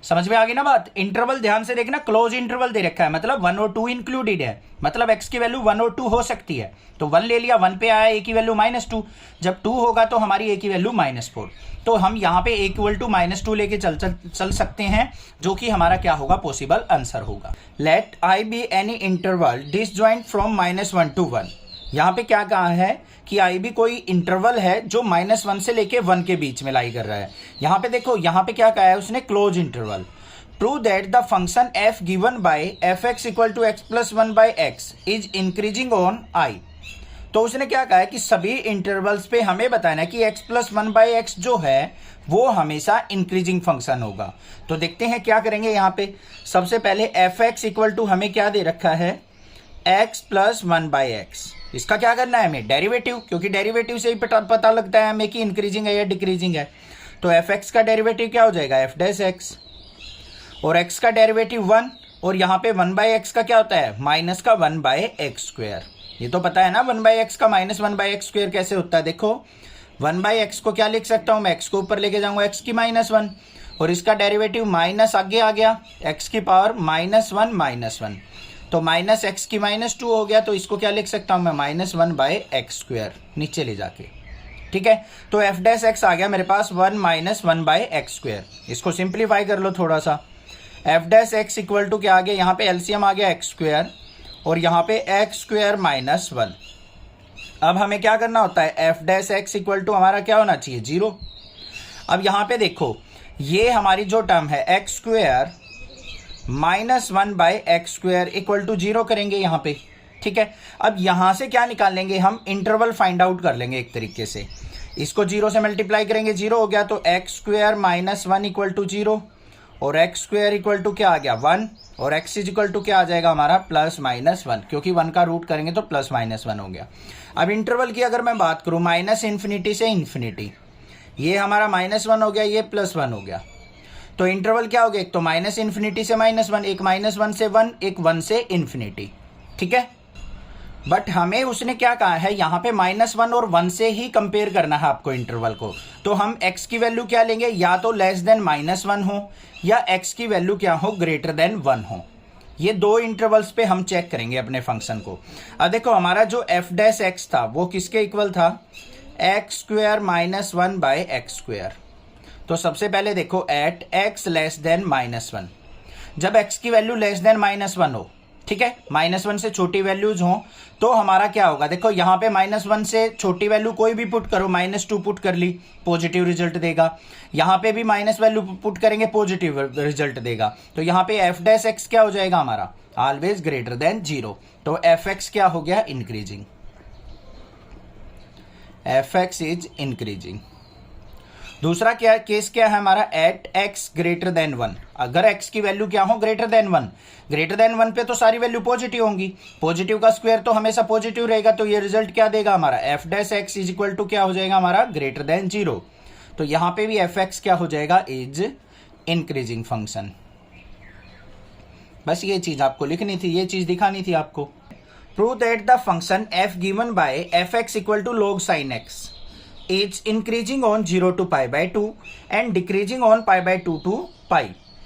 समझ में आ गई ना बात। इंटरवल ध्यान से देखना, क्लोज इंटरवल दे रखा है, मतलब 1 और 2 इंक्लूडेड है, मतलब x की वैल्यू 1 और 2 हो सकती है। तो 1 ले लिया, 1 पे आया a की वैल्यू -2, जब 2 होगा तो हमारी a की वैल्यू -4। तो हम यहाँ पे a इक्वल टू -2 लेके चल सकते हैं, जो कि हमारा क्या होगा, पॉसिबल आंसर होगा। Let i be any interval disjoint from -1 to 1। यहाँ पे क्या कहा है कि i भी कोई इंटरवल है जो -1 से लेके 1 के बीच में लाई कर रहा है। यहाँ पे देखो, यहाँ पे क्या कहा है उसने, close interval. Prove that the function f given by fx equal to x plus 1 by x is increasing on i। तो उसने क्या कहा है कि सभी इंटरवल्स पे हमें बताना है कि x प्लस 1 बाय x जो है वो हमेशा इंक्रीजिंग फंक्शन होगा। तो देखते हैं क्या करेंगे। यहाँ पे सबसे पहले fx इक्वल टू हमें क्या दे रखा है, x प्लस 1 बाय x। इसका क्या करना है हमें, डेरिवेटिव, क्योंकि डेरिवेटिव से ही पता लगता है हमें कि इंक्रीजिंग है या डिक्रीजिंग है। तो fx का डेरिवेटिव क्या हो जाएगा, f डैश x, और x का डेरिवेटिव 1, और यहाँ पे 1 बाय x का क्या होता है, माइनस का 1 बाय एक्स स्क्वायर। ये तो पता है ना 1 बाय x का -1 बाय एक्स स्क्वायर कैसे होता है। देखो 1 बाय x को क्या लिख सकता हूँ मैं, x को ऊपर लेके जाऊंगा x की -1, और इसका डेरिवेटिव माइनस आगे आ गया x की पावर -1 तो माइनस एक्स की -2 हो गया। तो इसको क्या लिख सकता हूं मैं, -1 बाय एक्स स्क्वायर नीचे ले जाके। ठीक है, तो f डैश x आ गया मेरे पास 1 -1 बाय एक्स स्क्वायर। इसको सिंप्लीफाई कर लो थोड़ा सा। f dash x equal to क्या आ गया, यहाँ पे एलसीएम आ गया एक्स स्क्वायर, और यहाँ पे एक्स स्क्वायर -1। अब हमें क्या करना होता है, f dash x equal to हमारा क्या होना चाहिए, 0। अब यहाँ पे देखो, ये हमारी जो टर्म है x square -1 by x square equal to 0 करेंगे यहाँ पे। ठीक है, अब यहाँ से क्या निकाल लेंगे हम, इंटरवल फाइंड आउट कर लेंगे एक तरीके से। इसको 0 से मल्टीप्लाई करेंगे, 0 हो गया, तो एक्स स्क्वायर -1 इक्वल टू 0, और एक्स स्क्वायर इक्वल टू क्या आ गया 1, और एक्स इज इक्वल टू क्या आ जाएगा हमारा +-1, क्योंकि 1 का रूट करेंगे तो +-1 हो गया। अब इंटरवल की अगर मैं बात करूं, -∞ से इन्फिनिटी, ये हमारा -1 हो गया, ये +1 हो गया। तो इंटरवल क्या हो गया, एक तो -∞ से -1, एक -1 से 1, एक 1 से इन्फिनिटी। ठीक है, बट हमें उसने क्या कहा है, यहाँ पे -1 और 1 से ही कंपेयर करना है आपको इंटरवल को। तो हम x की वैल्यू क्या लेंगे, या तो लेस देन -1 हो, या x की वैल्यू क्या हो, ग्रेटर देन 1 हो। ये दो इंटरवल्स पे हम चेक करेंगे अपने फंक्शन को। अब देखो हमारा जो f डैश x था वो किसके इक्वल था, x square -1 by x square. तो सबसे पहले देखो एट x लेस देन -1, जब x की वैल्यू लेस देन -1 हो, ठीक है, -1 से छोटी वैल्यूज हो, तो हमारा क्या होगा, देखो यहाँ पे -1 से छोटी वैल्यू कोई भी पुट करो, -2 पुट कर ली, पॉजिटिव रिजल्ट देगा। यहाँ पे भी माइनस वैल्यू पुट करेंगे, पॉजिटिव रिजल्ट देगा। तो यहाँ पे f डैश x क्या हो जाएगा हमारा, ऑलवेज ग्रेटर देन 0। तो fx क्या हो गया, इंक्रीजिंग, fx इज इंक्रीजिंग। दूसरा क्या केस क्या है हमारा, एट x ग्रेटर देन 1। अगर x की वैल्यू क्या हो, ग्रेटर देन 1, ग्रेटर देन 1 पे तो सारी वैल्यू पॉजिटिव होंगी, पॉजिटिव का स्क्वायर तो हमेशा पॉजिटिव रहेगा। तो ये रिजल्ट क्या देगा हमारा, f dash x is equal to क्या हो जाएगा हमारा, ग्रेटर देन 0। तो यहाँ पे भी fx क्या हो जाएगा, इज इंक्रीजिंग फंक्शन। बस ये चीज आपको लिखनी थी, ये चीज दिखानी थी आपको। Prove that the function f given by fx equal to log sin x is increasing on 0 to π/2 and decreasing on π/2 to π।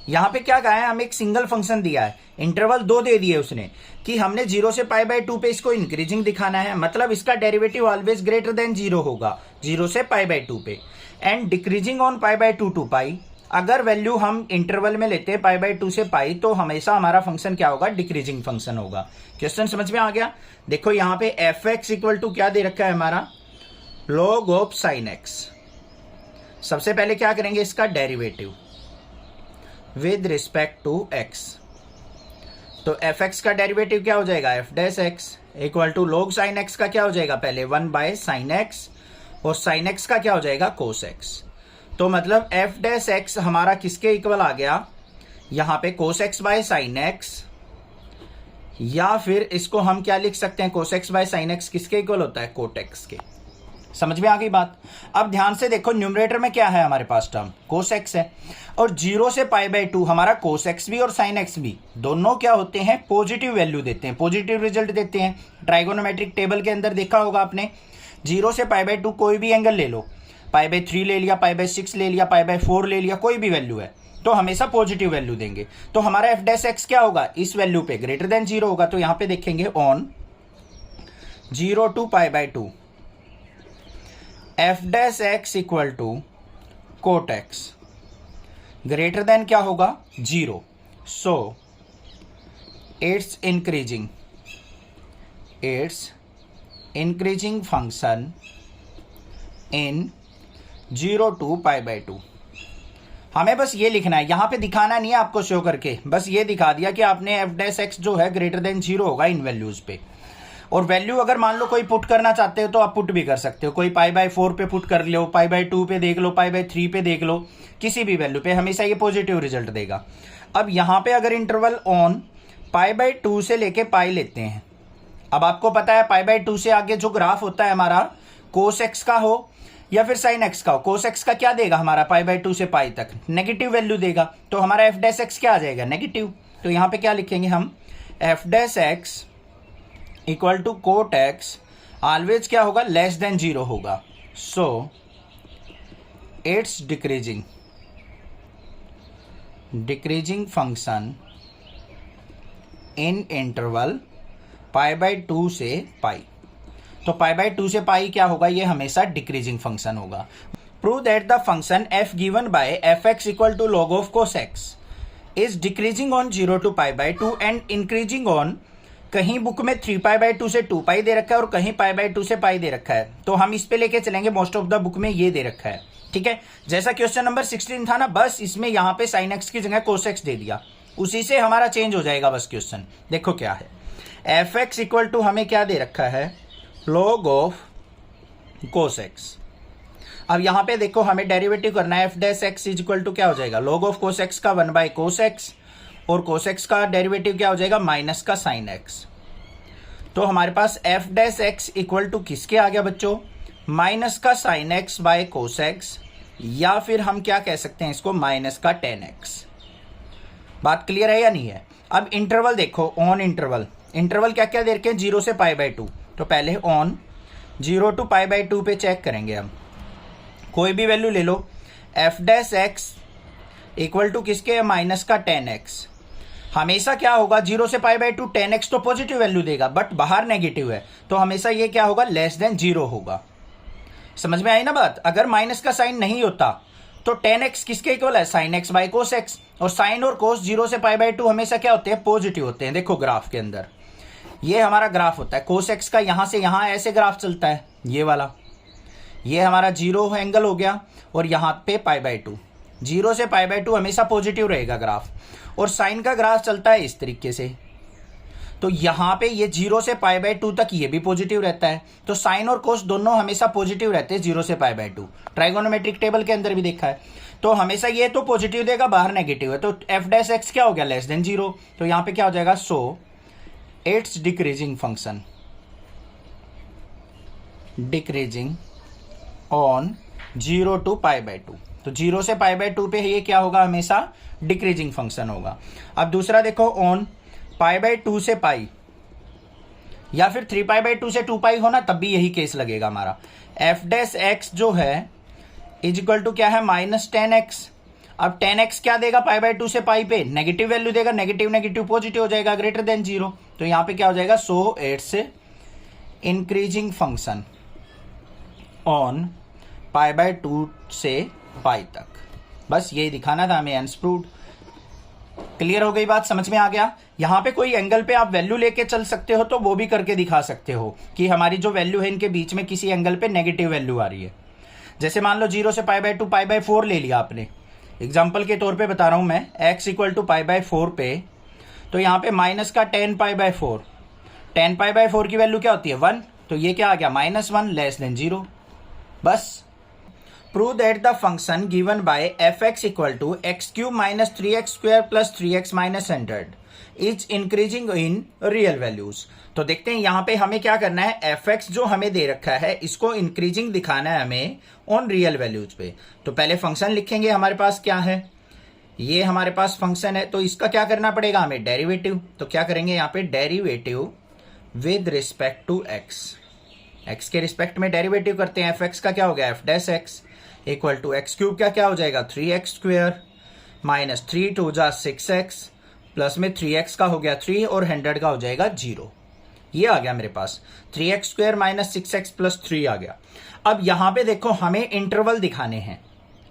यहाँ पे क्या कहा है, हमें एक सिंगल फंक्शन दिया है, इंटरवल 2 दे दिए उसने, कि हमने 0 से π/2 पे इसको इंक्रीजिंग दिखाना है, मतलब इसका डेरिवेटिव ऑलवेज ग्रेटर देन 0 होगा 0 से π/2 पे, एंड डिक्रीजिंग ऑन π/2 टू π। अगर वैल्यू हम इंटरवल में लेते हैं π/2 से π, तो हमेशा हमारा फंक्शन क्या होगा, डिक्रीजिंग फंक्शन होगा। क्वेश्चन समझ में आ गया। देखो यहाँ पे fx इक्वल टू क्या दे रखा है हमारा, log ऑफ sin x। सबसे पहले क्या करेंगे, इसका derivative with respect to x। तो fx का डेरिवेटिव क्या हो जाएगा, f dash x equal to log sin x का क्या हो जाएगा, पहले 1 बाय sin x, और sin x का क्या हो जाएगा, cos x। तो मतलब f डैश x हमारा किसके इक्वल आ गया, यहां पे cos x bye sin x, या फिर इसको हम क्या लिख सकते हैं, cos x bye sin x किसके इक्वल होता है, cot x के। समझ में आ गई बात। अब ध्यान से देखो, न्यूमरेटर में क्या है हमारे पास टर्म, कोस एक्स है, और 0 से पाई बाय 2 हमारा कोस एक्स भी और साइन एक्स भी दोनों क्या होते हैं, पॉजिटिव वैल्यू देते हैं, पॉजिटिव रिजल्ट देते हैं। ट्राइगोनोमेट्रिक टेबल के अंदर देखा होगा आपने, 0 से पाई बाय 2 कोई भी एंगल ले लो, पाई बाय 3 ले लिया, पाई बाय 6 ले लिया, पाई बाय 4 ले लिया, कोई भी वैल्यू है तो हमेशा पॉजिटिव वैल्यू देंगे। तो हमारा एफ डैश एक्स क्या होगा, इस वैल्यू पे ग्रेटर देन 0 होगा। तो यहां पे देखेंगे on 0 to pi by 2 f dash x equal to cot x, greater than क्या होगा 0। So it's increasing function in 0 to pi by 2। हमें बस ये लिखना है, यहां पे दिखाना नहीं है आपको शो करके, बस ये दिखा दिया कि आपने एफ डैश एक्स जो है ग्रेटर देन 0 होगा इन वैल्यूज पे। और वैल्यू अगर मान लो कोई पुट करना चाहते हो तो आप पुट भी कर सकते हो, कोई पाई बाय 4 पे पुट कर लो, पाई बाय 2 पे देख लो, पाई बाय 3 पे देख लो, किसी भी वैल्यू पे हमेशा ये पॉजिटिव रिजल्ट देगा। अब यहां पे अगर इंटरवल ऑन पाई बाय 2 से लेके पाई लेते हैं, अब आपको पता है पाई बाय 2 से आगे जो ग्राफ होता है हमारा, कोस एक्स का हो या फिर साइन एक्स का हो, कोस एक्स का क्या देगा हमारा, पाई बाय 2 से पाई तक नेगेटिव वैल्यू देगा। तो हमारा एफ डैश एक्स क्या आ जाएगा, नेगेटिव। तो यहां पे क्या लिखेंगे हम, f dash x equal to cot x always क्या होगा, लेस देन 0 होगा। So it's decreasing function in interval pi by 2 से पाई। तो पाई बाय 2 से पाई क्या होगा, ये हमेशा डिक्रीजिंग फंक्शन होगा। Prove that the function f given by f x equal to log of cos x is decreasing on 0 to pi by 2 and increasing on, कहीं बुक में 3 पाई बाय 2 से 2 पाई दे रखा है और कहीं पाई बाय 2 से पाई दे रखा है, तो हम इस पे लेके चलेंगे। मोस्ट ऑफ द बुक में ये दे रखा है, ठीक है। जैसा क्वेश्चन नंबर 16 था ना, बस इसमें यहाँ पे साइन एक्स की जगह कोस एक्स दे दिया, उसी से हमारा चेंज हो जाएगा बस क्वेश्चन। देखो क्या है, एफ एक्स इक्वल टू हमें क्या दे रखा है, log ऑफ कोस एक्स। अब यहां पे देखो हमें डेरिवेटिव करना है, f dash x is equal to क्या हो जाएगा, log ऑफ कोस एक्स का 1 बाय कोस एक्स, और कोस एक्स का डेरिवेटिव क्या हो जाएगा, माइनस का साइन एक्स। तो हमारे पास f dash x equal to किसके आ गया बच्चों, माइनस का sine x by cos x, या फिर हम क्या कह सकते हैं इसको, माइनस का टेन एक्स। बात क्लियर है या नहीं है। अब इंटरवल देखो, ऑन इंटरवल क्या क्या दे रखे हैं, 0 से पाई बाय 2। तो पहले ऑन 0 टू पाई बाय 2 पे चेक करेंगे हम, कोई भी वैल्यू ले लो, f dash x equal to किसके, माइनस का 10x। हमेशा क्या होगा, 0 से पाई बाय 2 10x तो पॉजिटिव वैल्यू देगा, बट बाहर नेगेटिव है, तो हमेशा ये क्या होगा, लेस देन 0 होगा। समझ में आई ना बात। अगर माइनस का साइन नहीं होता तो 10x किसके इक्वल है, sign x by cos x, और साइन और कोस 0 से पाई बाय 2 हमेशा क्या होते हैं, पॉजिटिव होते हैं। देखो ग्राफ के अंदर ये हमारा ग्राफ होता है, कोस एक्स का यहां से यहां ऐसे ग्राफ चलता है, ये वाला, ये हमारा 0 एंगल हो गया, और यहां पे पाई बाय 2, 0 से पाई बाय 2 हमेशा पॉजिटिव रहेगा ग्राफ, और साइन का ग्राफ चलता है इस तरीके से। तो यहां पे ये 0 से पाई बाय 2 तक ये भी पॉजिटिव रहता है, तो साइन और कोस दोनों हमेशा पॉजिटिव रहते हैं 0 से पाई बाय 2। ट्राइगोनोमेट्रिक टेबल के अंदर भी देखा है, तो हमेशा ये तो पॉजिटिव देगा, बाहर नेगेटिव है, तो एफ डैश एक्स क्या हो गया, लेस देन 0। तो यहां पे क्या हो जाएगा, so it's decreasing function decreasing on 0 to pi by 2। तो 0 से पाई बाय 2 पे ये क्या होगा, हमेशा डिक्रीजिंग फंक्शन होगा। अब दूसरा देखो, ऑन पाई बाय 2 से पाई, या फिर 3 पाई बाय 2 से 2 पाई होना, तब भी यही केस लगेगा हमारा। एफ डैश एक्स जो है इज इक्वल टू क्या है, माइनस 10x। अब 10x क्या देगा, पाई बाय 2 से पाई पे नेगेटिव वैल्यू देगा, नेगेटिव नेगेटिव पॉजिटिव हो जाएगा, ग्रेटर देन 0। तो यहां पे क्या हो जाएगा, so it's increasing function on pi by 2 से पाई तक। बस यही दिखाना था हमें, एंड प्रूव्ड। क्लियर हो गई बात, समझ में आ गया। यहां पे कोई एंगल पे आप वैल्यू लेके चल सकते हो, तो वो भी करके दिखा सकते हो कि हमारी जो वैल्यू है इनके बीच में किसी एंगल पे नेगेटिव वैल्यू आ रही है। जैसे मान लो 0 से पाई बाय 2 पाई बाय 4 ले लिया आपने, एग्जाम्पल के तौर पे बता रहा हूं मैं, x equal to pi by 4 पे, तो यहाँ पे माइनस का 10 पाई बाय 4, 10 पाई बाय 4 की वैल्यू क्या होती है, 1, तो ये क्या आ गया, -1 लेस देन 0। बस prove that the function given by f x equal to x³ - 3x² + 3x - 100 is increasing in real values. तो देखते हैं यहां पे हमें क्या करना है, एफ एक्स जो हमें दे रखा है इसको इंक्रीजिंग दिखाना है हमें ऑन रियल वैल्यूज पे। तो पहले फंक्शन लिखेंगे, हमारे पास क्या है, ये हमारे पास फंक्शन है, तो इसका क्या करना पड़ेगा हमें, डेरिवेटिव। तो क्या करेंगे यहाँ पे, derivative with respect to x, x के रिस्पेक्ट में डेरिवेटिव करते हैं। एफ एक्स का क्या हो गया, f dash x equal to x cube का क्या हो जाएगा 3x स्क्वेयर माइनस 3 2 जा 6x प्लस में 3x का हो गया 3 और 100 का हो जाएगा 0। ये आ गया मेरे पास 3x square minus 6x plus 3 आ गया। अब यहां पे देखो हमें इंटरवल दिखाने हैं,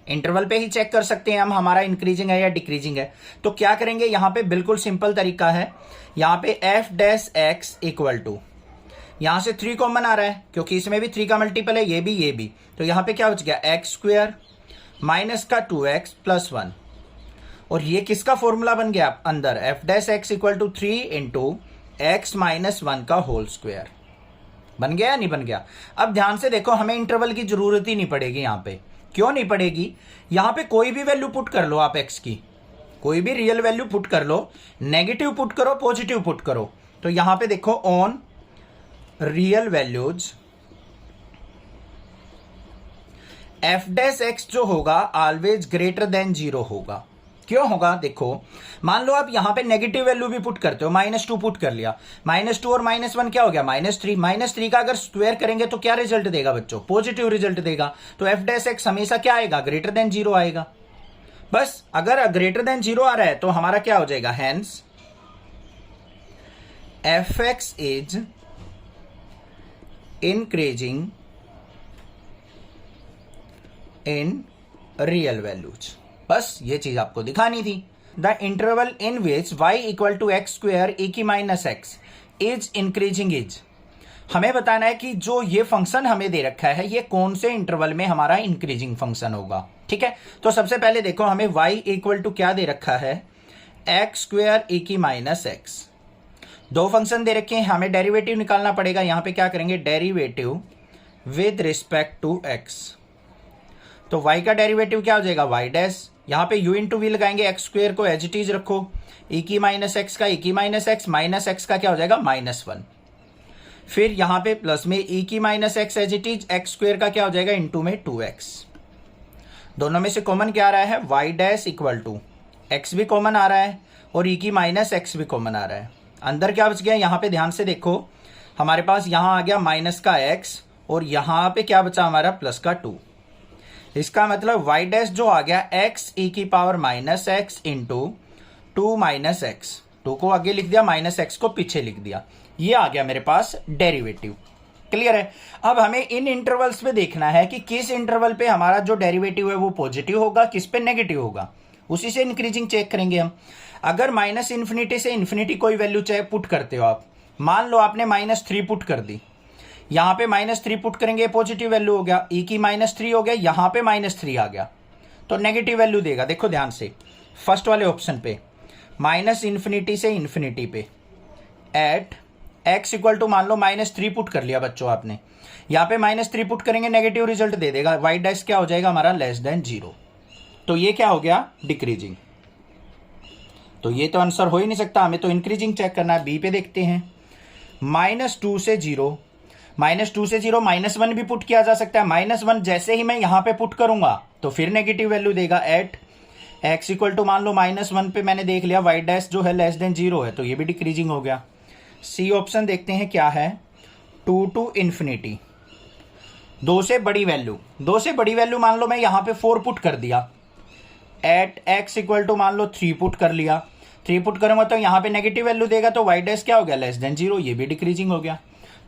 इंटरवल पे ही चेक कर सकते हैं हम हमारा इंक्रीजिंग है या डिक्रीजिंग है। तो क्या करेंगे यहाँ पे, बिल्कुल सिंपल तरीका है, यहाँ पे f dash x equal to, यहां से 3 कॉमन आ रहा है क्योंकि इसमें भी 3 का मल्टीपल है, ये भी। तो यहां पे क्या बच गया, एक्स स्क्वेयर माइनस का 2x प्लस 1, और ये किसका फॉर्मूला बन गया अंदर, f dash x equal to 3 into x minus 1 का होल स्क्वेयर। बन गया या नहीं बन गया। अब ध्यान से देखो, हमें इंटरवल की जरूरत ही नहीं पड़ेगी यहाँ पे। क्यों नहीं पड़ेगी, यहाँ पे कोई भी वैल्यू पुट कर लो आप एक्स की, कोई भी रियल वैल्यू पुट कर लो, नेगेटिव पुट करो पॉजिटिव पुट करो। तो यहां पे देखो on real values F dash x जो होगा ऑलवेज ग्रेटर देन 0 होगा। क्यों होगा, देखो मान लो आप यहां पे नेगेटिव वैल्यू भी पुट करते हो, -2 पुट कर लिया, -2 और -1 क्या हो गया -3, -3 का अगर स्क्वायर करेंगे तो क्या रिजल्ट देगा बच्चों, पॉजिटिव रिजल्ट देगा। तो एफ डैश एक्स हमेशा क्या आएगा, ग्रेटर देन 0 आएगा। बस अगर ग्रेटर देन 0 आ रहा है तो हमारा क्या हो जाएगा, hence f x is increasing in real values. बस ये चीज आपको दिखानी थी। The interval in which y equal to x square e की minus x is increasing is, हमें बताना है कि जो ये फंक्शन हमें दे रखा है ये कौन से इंटरवल में हमारा इंक्रीजिंग फंक्शन होगा। ठीक है, तो सबसे पहले देखो हमें y इक्वल टू क्या दे रखा है, एक्स स्क्वेयर e की माइनस एक्स। दो फंक्शन दे रखे हैं, हमें डेरिवेटिव निकालना पड़ेगा। यहां पे क्या करेंगे, derivative with respect to x। तो y का डेरिवेटिव क्या हो जाएगा, y डैश, यहां पे u इंटू वी लगाएंगे, एक्स स्क्वेयर को एज इट इज रखो, e की माइनस एक्स का e की माइनस एक्स का क्या हो जाएगा -1, फिर यहां पे प्लस में e की minus x as it is, x square का क्या हो जाएगा इंटू में 2x। दोनों में से कॉमन क्या आ रहा है, y dash equal to x भी कॉमन आ रहा है और e की माइनस एक्स भी कॉमन आ रहा है। अंदर क्या बच गया, यहां पे ध्यान से देखो हमारे पास यहां आ गया माइनस का x और यहां पे क्या बचा हमारा प्लस का 2। इसका मतलब y डैश जो आ गया x e की power minus x into 2 minus x, 2 को आगे लिख दिया, माइनस एक्स को पीछे लिख दिया। ये आ गया मेरे पास डेरिवेटिव। क्लियर है। अब हमें इन इंटरवल्स पे देखना है कि किस इंटरवल पे हमारा जो डेरिवेटिव है वो पॉजिटिव होगा, किस पे नेगेटिव होगा, उसी से इंक्रीजिंग चेक करेंगे हम। अगर माइनस इन्फिनिटी से इन्फिनिटी कोई वैल्यू चाहे पुट करते हो आप, मान लो आपने -3 पुट कर दी, यहां पे -3 पुट करेंगे पॉजिटिव वैल्यू हो गया, e की -3 हो गया, यहां पे -3 आ गया तो नेगेटिव वैल्यू देगा। देखो ध्यान से फर्स्ट वाले ऑप्शन पे माइनस इन्फिनिटी से इन्फिनिटी पे एट x इक्वल टू मान लो -3 पुट कर लिया बच्चों आपने, यहां पे -3 पुट करेंगे नेगेटिव रिजल्ट दे देगा, y डैश क्या हो जाएगा हमारा <0। तो ये क्या हो गया, डिक्रीजिंग। तो ये तो आंसर हो ही नहीं सकता, हमें तो इंक्रीजिंग चेक करना है। बी पे देखते हैं, -2 से 0, -2 से 0 -1 भी पुट किया जा सकता है। -1 जैसे ही मैं यहां पे पुट करूंगा तो फिर नेगेटिव वैल्यू देगा। एट x इक्वल टू मान लो -1 पे मैंने देख लिया y डैश जो है <0 है, तो ये भी डिक्रीजिंग हो गया। सी ऑप्शन देखते हैं क्या है, 2 टू इन्फिनिटी, 2 से बड़ी वैल्यू, 2 से बड़ी वैल्यू मान लो मैं यहां पे 4 पुट कर दिया, एट x इक्वल टू मान लो 3 पुट कर लिया, 3 पुट करूंगा तो यहां पे नेगेटिव वैल्यू देगा, तो y डैश क्या हो गया <0, ये भी डिक्रीजिंग हो गया।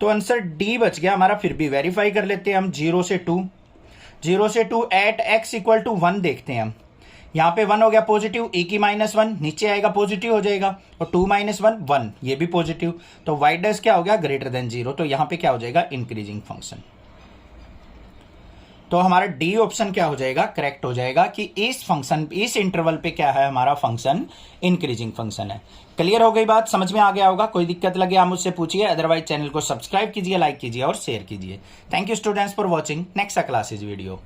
तो आंसर डी बच गया हमारा। फिर भी वेरीफाई कर लेते हैं हम, 0 से 2, 0 से 2 एट x इक्वल टू 1 देखते हैं हम, यहां पे 1 हो गया पॉजिटिव, e की -1 नीचे आएगा पॉजिटिव हो जाएगा, और 2 - 1 1 ये भी पॉजिटिव, तो y डैश क्या हो गया <0, तो यहां पे क्या हो जाएगा इंक्रीजिंग फंक्शन। तो हमारा डी ऑप्शन क्या हो जाएगा, करेक्ट हो जाएगा कि इस फंक्शन, इस इंटरवल पे क्या है हमारा फंक्शन, इंक्रीजिंग फंक्शन है। क्लियर हो गई बात, समझ में आ गया होगा। कोई दिक्कत लगे आप मुझसे पूछिए, अदरवाइज चैनल को सब्सक्राइब कीजिए, लाइक कीजिए और शेयर कीजिए। Thank you students for watching. Next class is video.